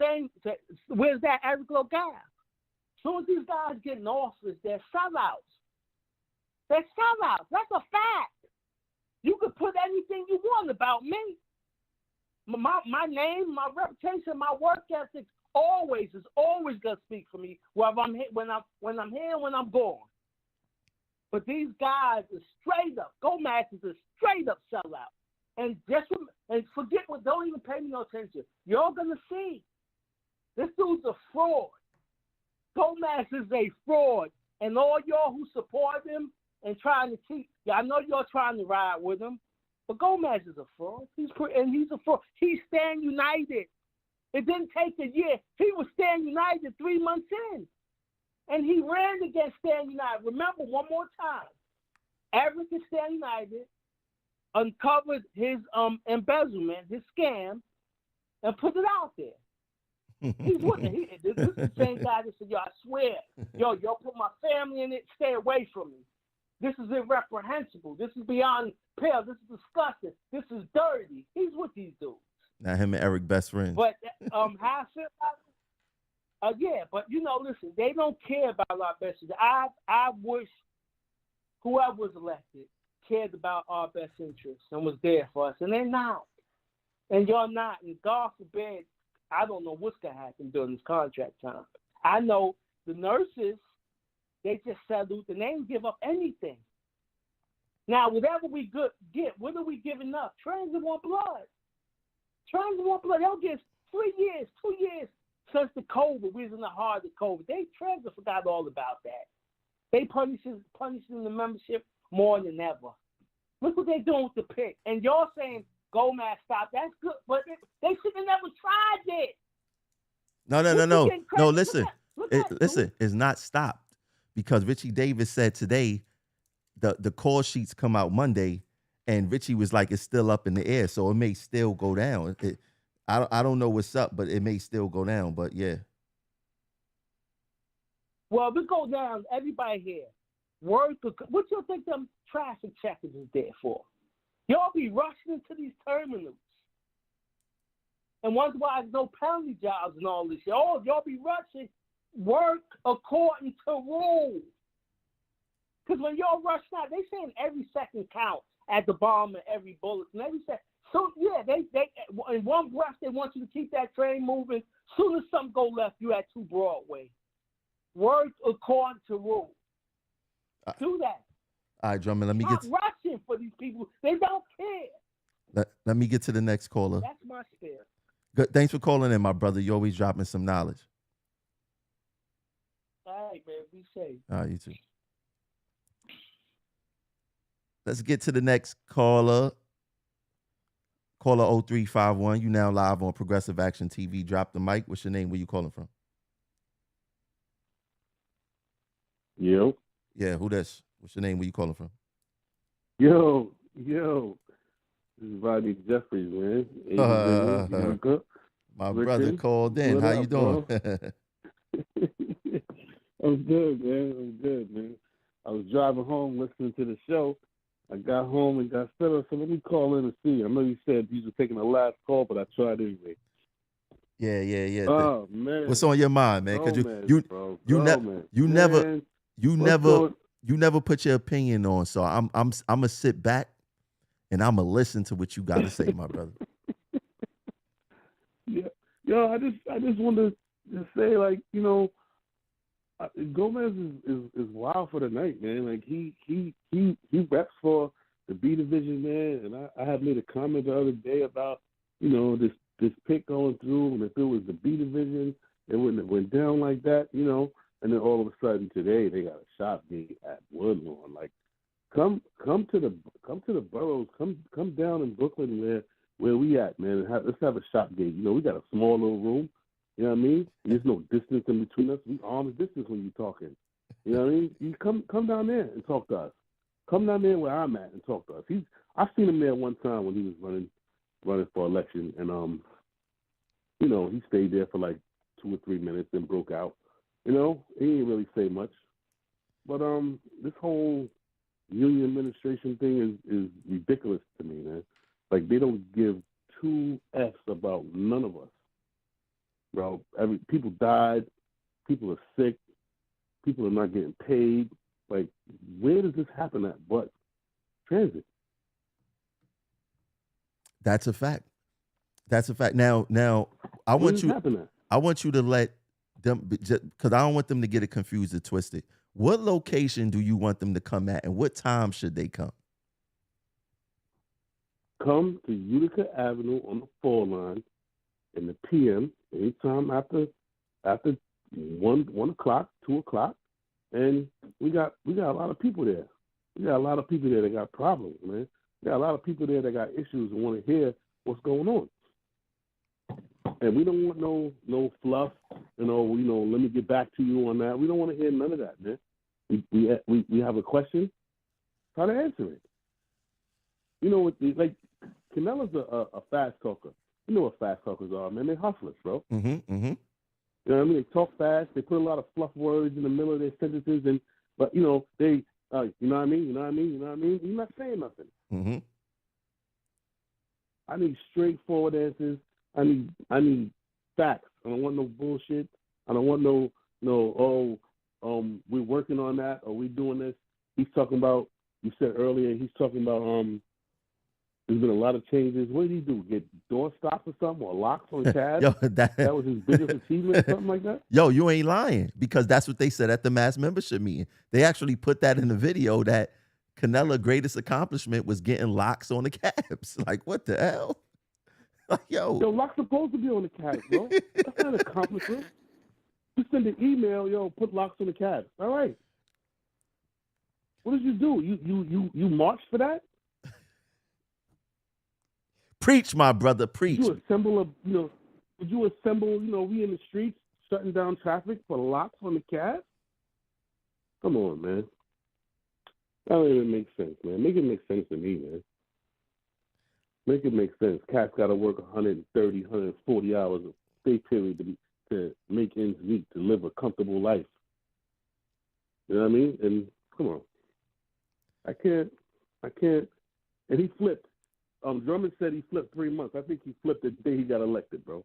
Where's that Eric Logal? As soon as these guys get in office, they're sellouts. They're sellouts. That's a fact. You can put anything you want about me. My name, my reputation, my work ethic is always gonna speak for me. Whether I'm here, when I'm here, when I'm gone. But these guys are straight up. Gomez is a straight up sellout. And forget what. Don't even pay me no attention. You're gonna see. This dude's a fraud. Gomez is a fraud, and all y'all who support him and trying to keep. Yeah, I know you're trying to ride with him, but Gomez is a fraud. He's a fraud. He's Stand United. It didn't take a year. He was Stand United 3 months in, and he ran against Stand United. Remember, one more time, Eric is Stand United uncovered his embezzlement, his scam, and put it out there. He's with it. This is the same guy that said, yo, I swear, y'all put my family in it, stay away from me. This is irreprehensible. This is beyond pale. This is disgusting. This is dirty. He's with these dudes. Now him and Eric best friends. But how I feel about it? Yeah, but listen, they don't care about our best interests. I wish whoever was elected cared about our best interests and was there for us, and they're not. And you're not. And God forbid, I don't know what's going to happen during this contract time. I know the nurses, they just salute and they didn't give up anything. Now, whatever we get, what are we giving up? Transit want blood. Transit want blood. They'll get 3 years, 2 years since the COVID. We was in the heart of COVID. Transit forgot all about that. They punishing the membership more than ever. Look what they're doing with the pick. And y'all saying Gomez stop. That's good, but they should have never tried it. No, listen. Listen, it's not stopped because Richie Davis said today the call sheets come out Monday, and Richie was like, it's still up in the air, so it may still go down. I don't know what's up, but it may still go down. But yeah. Well, if it go down, everybody here. What you think them traffic checkers is there for? Y'all be rushing into these terminals and wonder why there's no penalty jobs and all this shit. Oh, y'all be rushing. Work according to rules. Because when y'all rush out, they saying every second counts at the bomb and every bullet and every second. So yeah, they in one breath they want you to keep that train moving. Soon as something go left, you at 2 Broadway. Work according to rules. Do that. All right, Drummond, let me Stop rushing for these people. They don't care. Let me get to the next caller. That's my spirit. Good. Thanks for calling in, my brother. You're always dropping some knowledge. All right, man. Be safe. All right, you too. Let's get to the next caller. Caller 0351. You now live on Progressive Action TV. Drop the mic. What's your name? Where you calling from? Yo. Yeah, who this? What's your name? Where you calling from? Yo. This is Rodney Jeffries, man. My brother called in. How you doing? I'm good, man. I was driving home listening to the show. I got home and got set up, so let me call in and see. I know you said you were taking the last call, but I tried anyway. Yeah. Oh man, what's on your mind, man? Because you never put your opinion on. So I'm gonna sit back and I'm gonna listen to what you got to say, my brother. Yeah, yo, I just wanted to say, like, Gomez is wild for the night, man. Like he reps for the B division, man. And I had made a comment the other day about this pick going through, and if it was the B division, it wouldn't have went down like that, And then all of a sudden today they got a shop gate at Woodlawn. Like, come to the boroughs, come down in Brooklyn where we at, man. And let's have a shop gate. We got a small little room. You know what I mean? There's no distance in between us. We arm's distance when you're talking. You know what I mean? You come down there and talk to us. Come down there where I'm at and talk to us. I've seen him there one time when he was running for election, and he stayed there for like 2 or 3 minutes and broke out. You know, he didn't really say much. But this whole union administration thing is ridiculous to me, man. Like, they don't give two F's about none of us, bro. People died, people are sick, people are not getting paid. Like, where does this happen at? But transit. That's a fact. That's a fact. Now, I Where want does you. this happen at? I want you to let them, because I don't want them to get it confused or twisted. What location do you want them to come at, and what time should they come? Come to Utica Avenue on the 4 line in the PM, anytime after 1 o'clock, 2 o'clock, and we got a lot of people there. We got a lot of people there that got problems, man. We got a lot of people there that got issues and want to hear what's going on. And we don't want no fluff, let me get back to you on that. We don't want to hear none of that, man. We have a question, try to answer it. You know what? Like, Canelo's a fast talker. You know what fast talkers are, man. They're hustlers, bro. Mm-hmm. Mm-hmm. You know what I mean? They talk fast. They put a lot of fluff words in the middle of their sentences, but you know they, you know what I mean? You know what I mean? You know what I mean? You're not saying nothing. Mm-hmm. I need straightforward answers. I need facts. I don't want no bullshit. I don't want we're working on that or we doing this. He's talking about, you said earlier, he's talking about there's been a lot of changes. What did he do? Get door stops or something, or locks on cabs? Yo, that was his biggest achievement, something like that? Yo, you ain't lying, because that's what they said at the mass membership meeting. They actually put that in the video that Canelo's greatest accomplishment was getting locks on the cabs. Like, what the hell? Like, Yo, locks supposed to be on the cabs, bro. That's not an accomplishment. You send an email, yo, put locks on the cabs. All right. What did you do? You marched for that? Preach, my brother, preach. Did you assemble, we in the streets shutting down traffic for locks on the cabs? Come on, man. That don't even make sense, man. Make it make sense to me, man. Make it make sense. Cats got to work 130, 140 hours a pay period to make ends meet, to live a comfortable life. You know what I mean? And come on. I can't. And he flipped. Drummond said he flipped 3 months. I think he flipped the day he got elected, bro.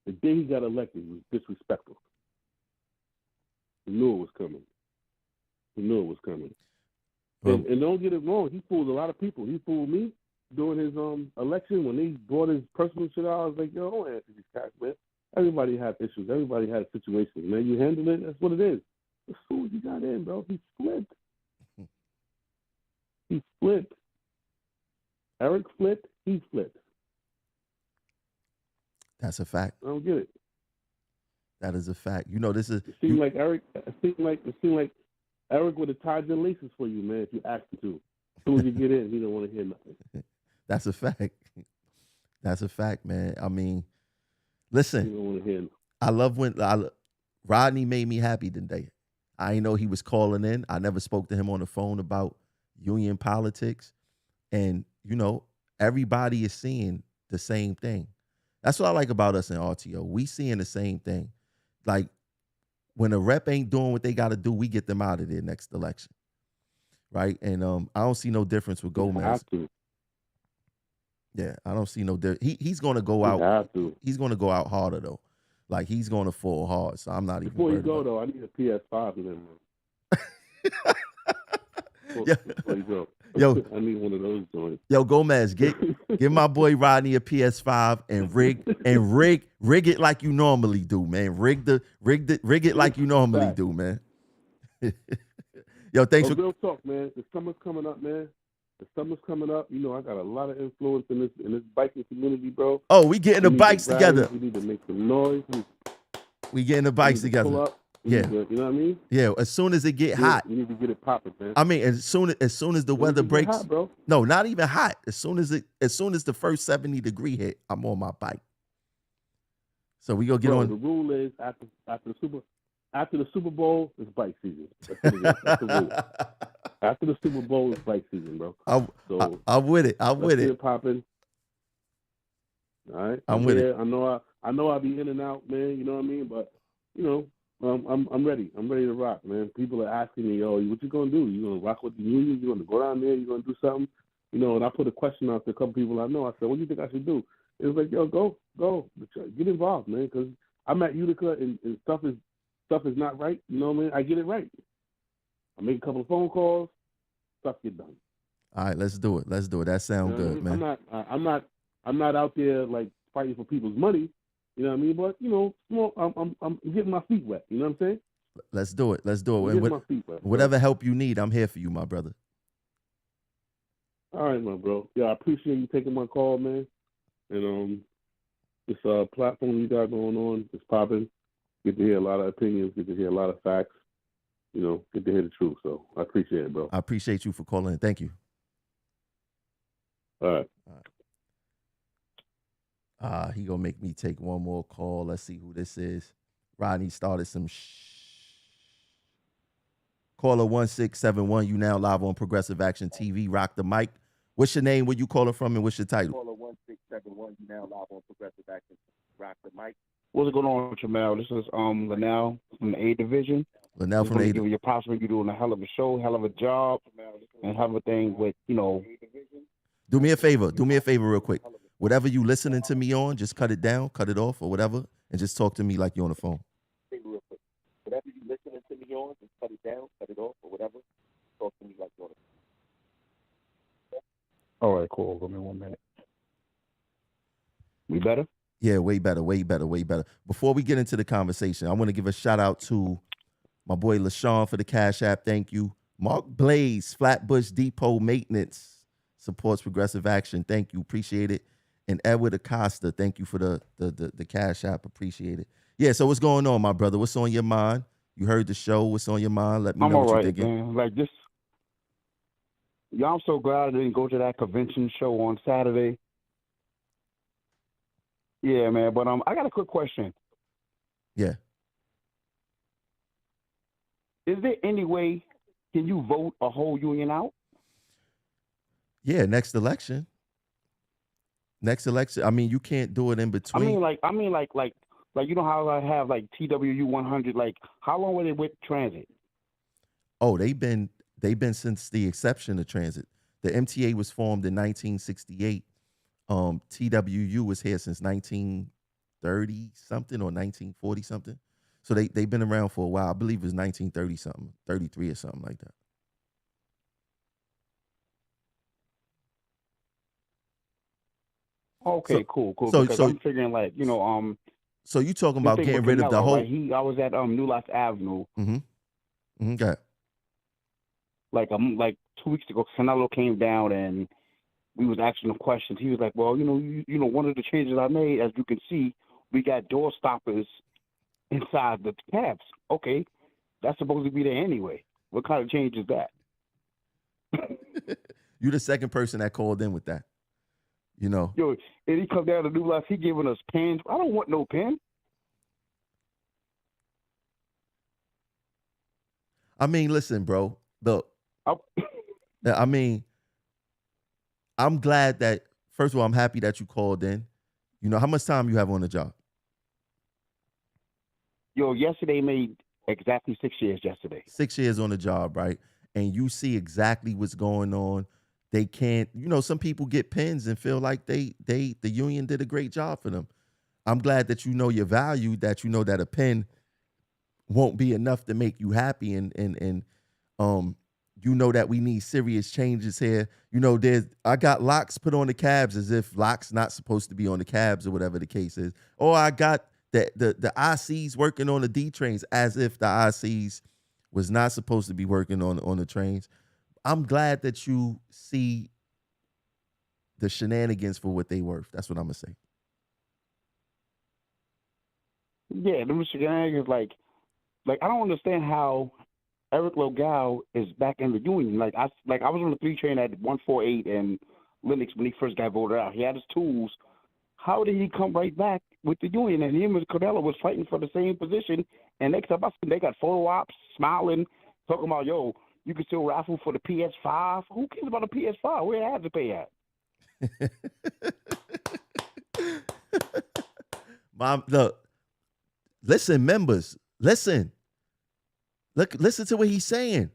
The day he got elected, he was disrespectful. He knew it was coming. And don't get it wrong, he fooled a lot of people. He fooled me during his election when they brought his personal shit out. I was like, yo, don't answer these cats, man. Everybody had issues. Everybody had situations, man. You handle it, that's what it is. As soon as he got in, bro, he flipped. Eric flipped, he flipped. That's a fact. I don't get it. That is a fact. You know, this is. It seemed like Eric would have tied your laces for you, man, if you asked him to. As soon as you get in, he don't want to hear nothing. That's a fact. That's a fact, man. I mean, listen. He don't want to hear nothing. I love when Rodney made me happy today. I didn't know he was calling in. I never spoke to him on the phone about union politics. And, you know, everybody is seeing the same thing. That's what I like about us in RTO. We seeing the same thing. Like, when a rep ain't doing what they got to do, we get them out of there next election. Right? And I don't see no difference with Gomez. Have to. Yeah, I don't see no difference. He's going to go out. Have to. He's going to go out harder, though. Like, he's going to fall hard, so I'm not even Before you worried go, about though, I need a PS5 in there, man. Before you go. Yo, I need one of those joints. Yo, Gomez, give my boy Rodney a PS5 and rig it like you normally do, man. Rig it like you normally do, man. Yo, thanks for real talk, man. The summer's coming up, man. The summer's coming up. You know, I got a lot of influence in this biking community, bro. Oh, we getting the bikes together. We need to make some noise. We getting the bikes together. Pull up. Yeah, you know what I mean. Yeah, as soon as it get hot, you need to get it popping, man. I mean, as soon as the weather breaks, hot, bro. No, not even hot. As soon as the first 70-degree hit, I'm on my bike. So we go get on. The rule is after the Super Bowl, it's bike season. That's the rule. After the Super Bowl, it's bike season, bro. I'm with it. I'm with it. Popping. All right, I'm with it. I know I'll be in and out, man. You know what I mean, but you know, I'm ready. I'm ready to rock, man. People are asking me, "Oh, what you gonna do? You gonna rock with the union? You gonna go down there? You gonna do something?" You know, and I put a question out to a couple people I know. I said, "What do you think I should do?" It was like, "Yo, go, get involved, man." Because I'm at Utica and stuff is not right. You know what I mean? I get it right. I make a couple of phone calls, stuff get done. All right, let's do it. Let's do it. That sounds You know what I good, mean? man. I'm not out there like fighting for people's money. You know what I mean? But you know, small, I'm getting my feet wet. You know what I'm saying? Let's do it. Let's do I'm it. And getting my feet wet. whatever help you need, I'm here for you, my brother. All right, my bro. Yeah, I appreciate you taking my call, man. And this platform you got going on is popping. Get to hear a lot of opinions. Get to hear a lot of facts. You know, get to hear the truth. So I appreciate it, bro. I appreciate you for calling. Thank you. All right. He gonna make me take one more call. Let's see who this is. Rodney started some Caller 1671. You now live on Progressive Action TV. Rock the mic. What's your name? Where you calling from? And what's your title? Caller 1671. You now live on Progressive Action. Rock the mic. What's going on, Jamal? This is Linnell from the A Division. Linnell from the A Division. You're possibly doing a hell of a show, hell of a job, and hell of a thing with, you know. Do me a favor. Do me a favor real quick. Whatever you listening to me on, just cut it down, cut it off, or whatever, and just talk to me like you're on the phone. Real quick. Whatever you listening to me on, just cut it down, cut it off, or whatever. Talk to me like you're on the phone. All right, cool. Give me 1 minute. We better? Yeah, way better, way better, way better. Before we get into the conversation, I want to give a shout out to my boy LaShawn for the Cash App. Thank you. Mark Blaze, Flatbush Depot Maintenance, supports Progressive Action. Thank you. Appreciate it. And Edward Acosta, thank you for the Cash App. Appreciate it. Yeah, so what's going on, my brother? What's on your mind? You heard the show. What's on your mind? Let me I'm know all what right, you're thinking. man. Like this. Yeah, I'm so glad I didn't go to that convention show on Saturday. Yeah, man. But I got a quick question. Yeah. Is there any way can you vote a whole union out? Yeah, next election. Next election. I mean, you can't do it in between. I mean, like you know how I have like TWU 100. Like, how long were they with transit? Oh, they've been since the inception of transit. The MTA was formed in 1968. TWU was here since 1930 something or 1940 something. So they've been around for a while. I believe it was 1930 something, 33 or something like that. Okay, cool. So Because I'm figuring like, you know, so you talking about getting rid of the whole? Right? I was at New Life Avenue. Okay. Like 2 weeks ago, Canelo came down and we was asking him questions. He was like, "Well, you know, one of the changes I made, as you can see, we got door stoppers inside the cabs. Okay, that's supposed to be there anyway. What kind of change is that?" You're the second person that called in with that. You know. Yo, and he come down to New Life. He giving us pens. I don't want no pen. I mean, listen, bro. Look. I mean, I'm glad that, first of all, I'm happy that you called in. You know, how much time you have on the job? Yo, yesterday made exactly 6 years yesterday. 6 years on the job, right? And you see exactly what's going on. They can't, you know, some people get pins and feel like the union did a great job for them. I'm glad that you know your value, that you know that a pin won't be enough to make you happy, and you know that we need serious changes here. You know, I got locks put on the cabs as if locks not supposed to be on the cabs or whatever the case is. Or I got the ICs working on the D trains as if the ICs was not supposed to be working on the trains. I'm glad that you see the shenanigans for what they worth. That's what I'm gonna say. Yeah, them shenanigans, like I don't understand how Eric Logal is back in the union. Like I was on the 3 train at 148 and Linux when he first got voted out. He had his tools. How did he come right back with the union? And him and Cordella was fighting for the same position. And next up, I see they got photo ops, smiling, talking about, yo, you can still raffle for the PS5. Who cares about the PS5? Where I have to pay at? Mom, look, Listen, members, listen. Listen to what he's saying,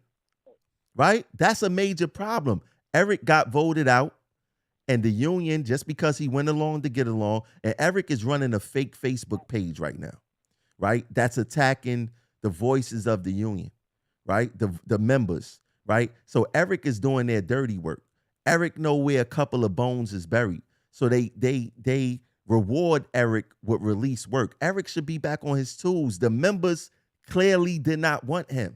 right? That's a major problem. Eric got voted out, and the union, just because he went along to get along, and Eric is running a fake Facebook page right now, right? That's attacking the voices of the union, right? The members, right? So Eric is doing their dirty work. Eric know where a couple of bones is buried. So they reward Eric with release work. Eric should be back on his tools. The members clearly did not want him,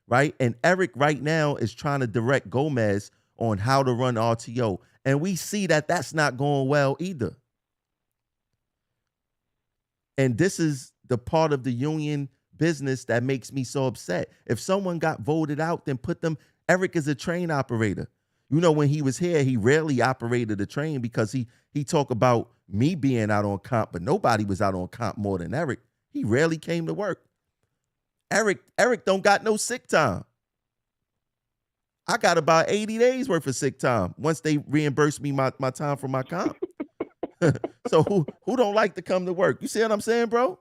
right? And Eric right now is trying to direct Gomez on how to run RTO. And we see that that's not going well either. And this is the part of the union business that makes me so upset. If someone got voted out, then put them. Eric is a train operator. You know, when he was here, he rarely operated a train because he talked about me being out on comp, but nobody was out on comp more than Eric. He rarely came to work. Eric don't got no sick time. I got about 80 days worth of sick time once they reimbursed me my time for my comp. So who don't like to come to work? You see what I'm saying, bro?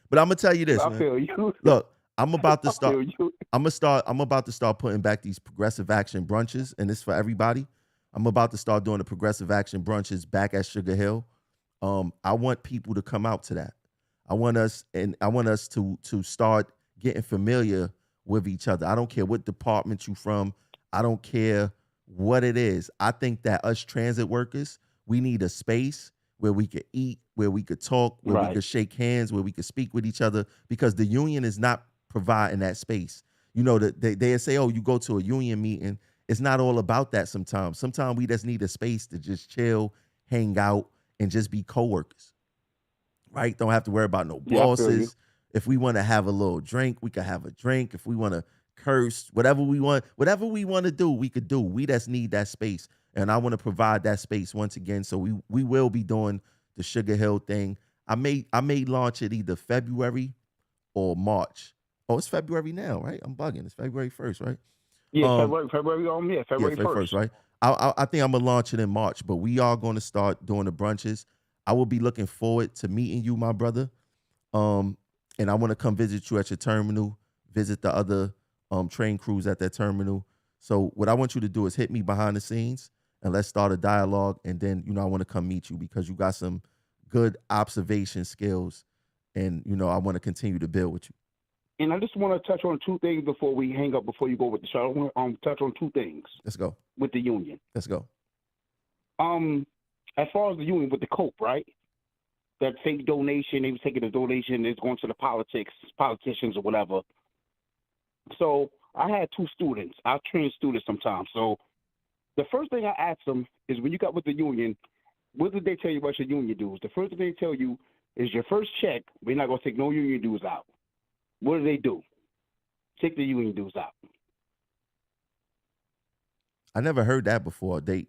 But I'm gonna tell you this, I man. feel you. Look, I'm about to I start. feel you. I'm about to start putting back these progressive action brunches, and this for everybody. I'm about to start doing the progressive action brunches back at Sugar Hill. I want people to come out to that. I want us to start getting familiar with each other. I don't care what department you from. I don't care what it is. I think that us transit workers, we need a space where we could eat, where we could talk, where we could shake hands, where we could speak with each other, because the union is not providing that space. You know, they say, oh, you go to a union meeting. It's not all about that sometimes. Sometimes we just need a space to just chill, hang out, and just be coworkers, right? Don't have to worry about no bosses. If we want to have a little drink, we could have a drink. If we want to curse, whatever we want to do, we could do. We just need that space. And I want to provide that space once again. So we will be doing the Sugar Hill thing. I may launch it either February or March. Oh, it's February now, right? I'm bugging. It's February 1st, right? Yeah, February 1st. Right? I think I'm gonna launch it in March, but we are going to start doing the brunches. I will be looking forward to meeting you, my brother. And I want to come visit you at your terminal, visit the other train crews at that terminal. So what I want you to do is hit me behind the scenes and let's start a dialogue. And then, I want to come meet you because you got some good observation skills. And, I want to continue to build with you. And I just want to touch on two things before we hang up, before you go with the show. I want to touch on two things. Let's go. With the union. Let's go. As far as the union with the COPE, right? That fake donation, they was taking a donation, it's going to the politicians or whatever. So I had two students. I train students sometimes. So the first thing I asked them is, when you got with the union, what did they tell you about your union dues? The first thing they tell you is your first check, we're not going to take no union dues out. What do? Take the union dues out. I never heard that before. They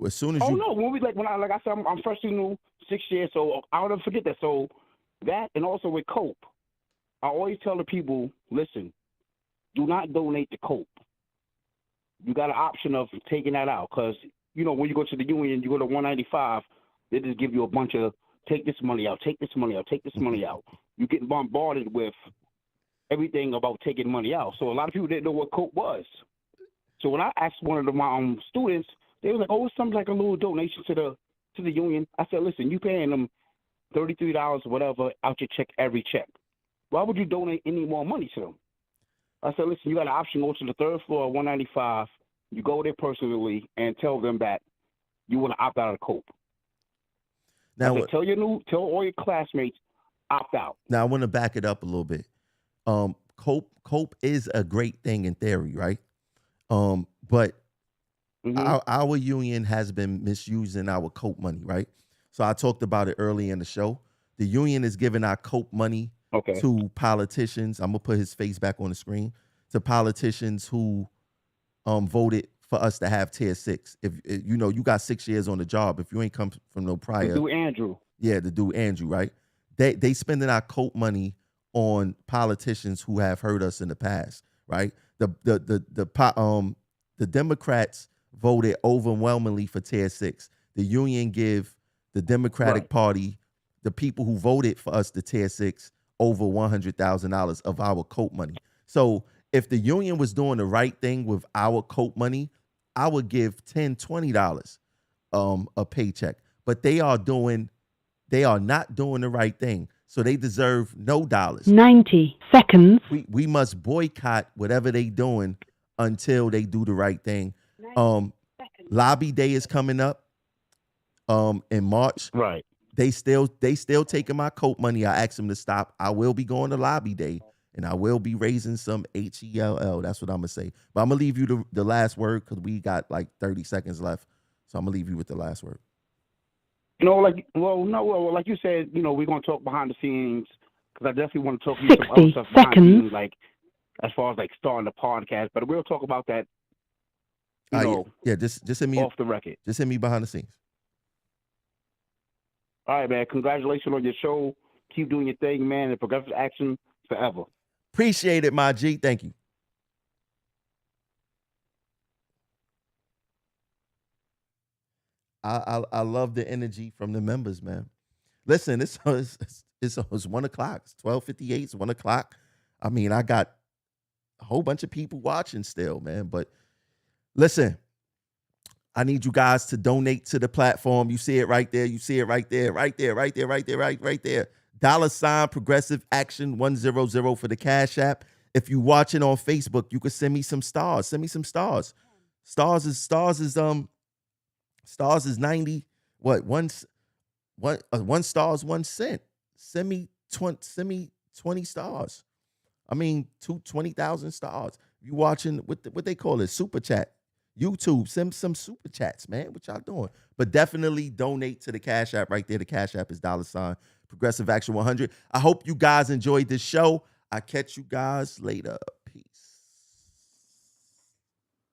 as soon as you. Oh no! When I said I'm freshly new, 6 years, so I'll never forget that. So that, and also with COPE, I always tell the people, listen, do not donate to COPE. You got an option of taking that out, because when you go to the union, you go to 195, they just give you a bunch of take this money out, take this money out, take this money out. You're getting bombarded with everything about taking money out. So a lot of people didn't know what COPE was. So when I asked one of my students, they were like, "Oh, it's something like a little donation to the union." I said, "Listen, you paying them $33 or whatever out your check every check. Why would you donate any more money to them?" I said, "Listen, you got an option. Go to the third floor, 195. You go there personally and tell them that you want to opt out of COPE." Now, tell all your classmates, opt out. Now I want to back it up a little bit. COPE is a great thing in theory, right? But our union has been misusing our COPE money, right? So I talked about it early in the show. The union is giving our COPE money to politicians. I'm gonna put his face back on the screen. To politicians who voted for us to have tier 6. If you got 6 years on the job, if you ain't come from no prior. The dude Andrew. Yeah, the dude Andrew, right? They spending our COPE money on politicians who have hurt us in the past, right? The Democrats voted overwhelmingly for tier 6. The union give the Democratic Party the people who voted for us to tier 6 over $100,000 of our coat money. So if the union was doing the right thing with our coat money, I would give $10, $20 a paycheck. But they are not doing the right thing. So they deserve no dollars. 90 seconds. We must boycott whatever they doing until they do the right thing. Lobby day is coming up in March. Right. They still taking my coat money. I asked them to stop. I will be going to lobby day, and I will be raising some HELL. That's what I'm gonna say. But I'm gonna leave you the last word because we got like 30 seconds left. So I'm gonna leave you with the last word. Like you said, we're gonna talk behind the scenes because I definitely want to talk to you some other stuff behind the scenes, like as far as like starting the podcast. But we'll talk about that. Just hit me off the record. Just hit me behind the scenes. All right, man. Congratulations on your show. Keep doing your thing, man. And Progressive Action forever. Appreciate it, my G. Thank you. I love the energy from the members, man. Listen, it's 1 o'clock. It's 12:58. It's 1 o'clock. I mean, I got a whole bunch of people watching still, man. But listen, I need you guys to donate to the platform. You see it right there. You see it right there. Right there. Right there. Right there. Right there. $ Progressive Action 100 for the Cash App. If you watching on Facebook, you could send me some stars. Send me some stars. Stars is 90. What? One star is 1 cent. Send me 20 stars. I mean, 20,000 stars. You watching what they call it? Super chat. YouTube, send some super chats, man. What y'all doing? But definitely donate to the Cash App right there. The Cash App is $ Progressive Action 100. I hope you guys enjoyed this show. I'll catch you guys later.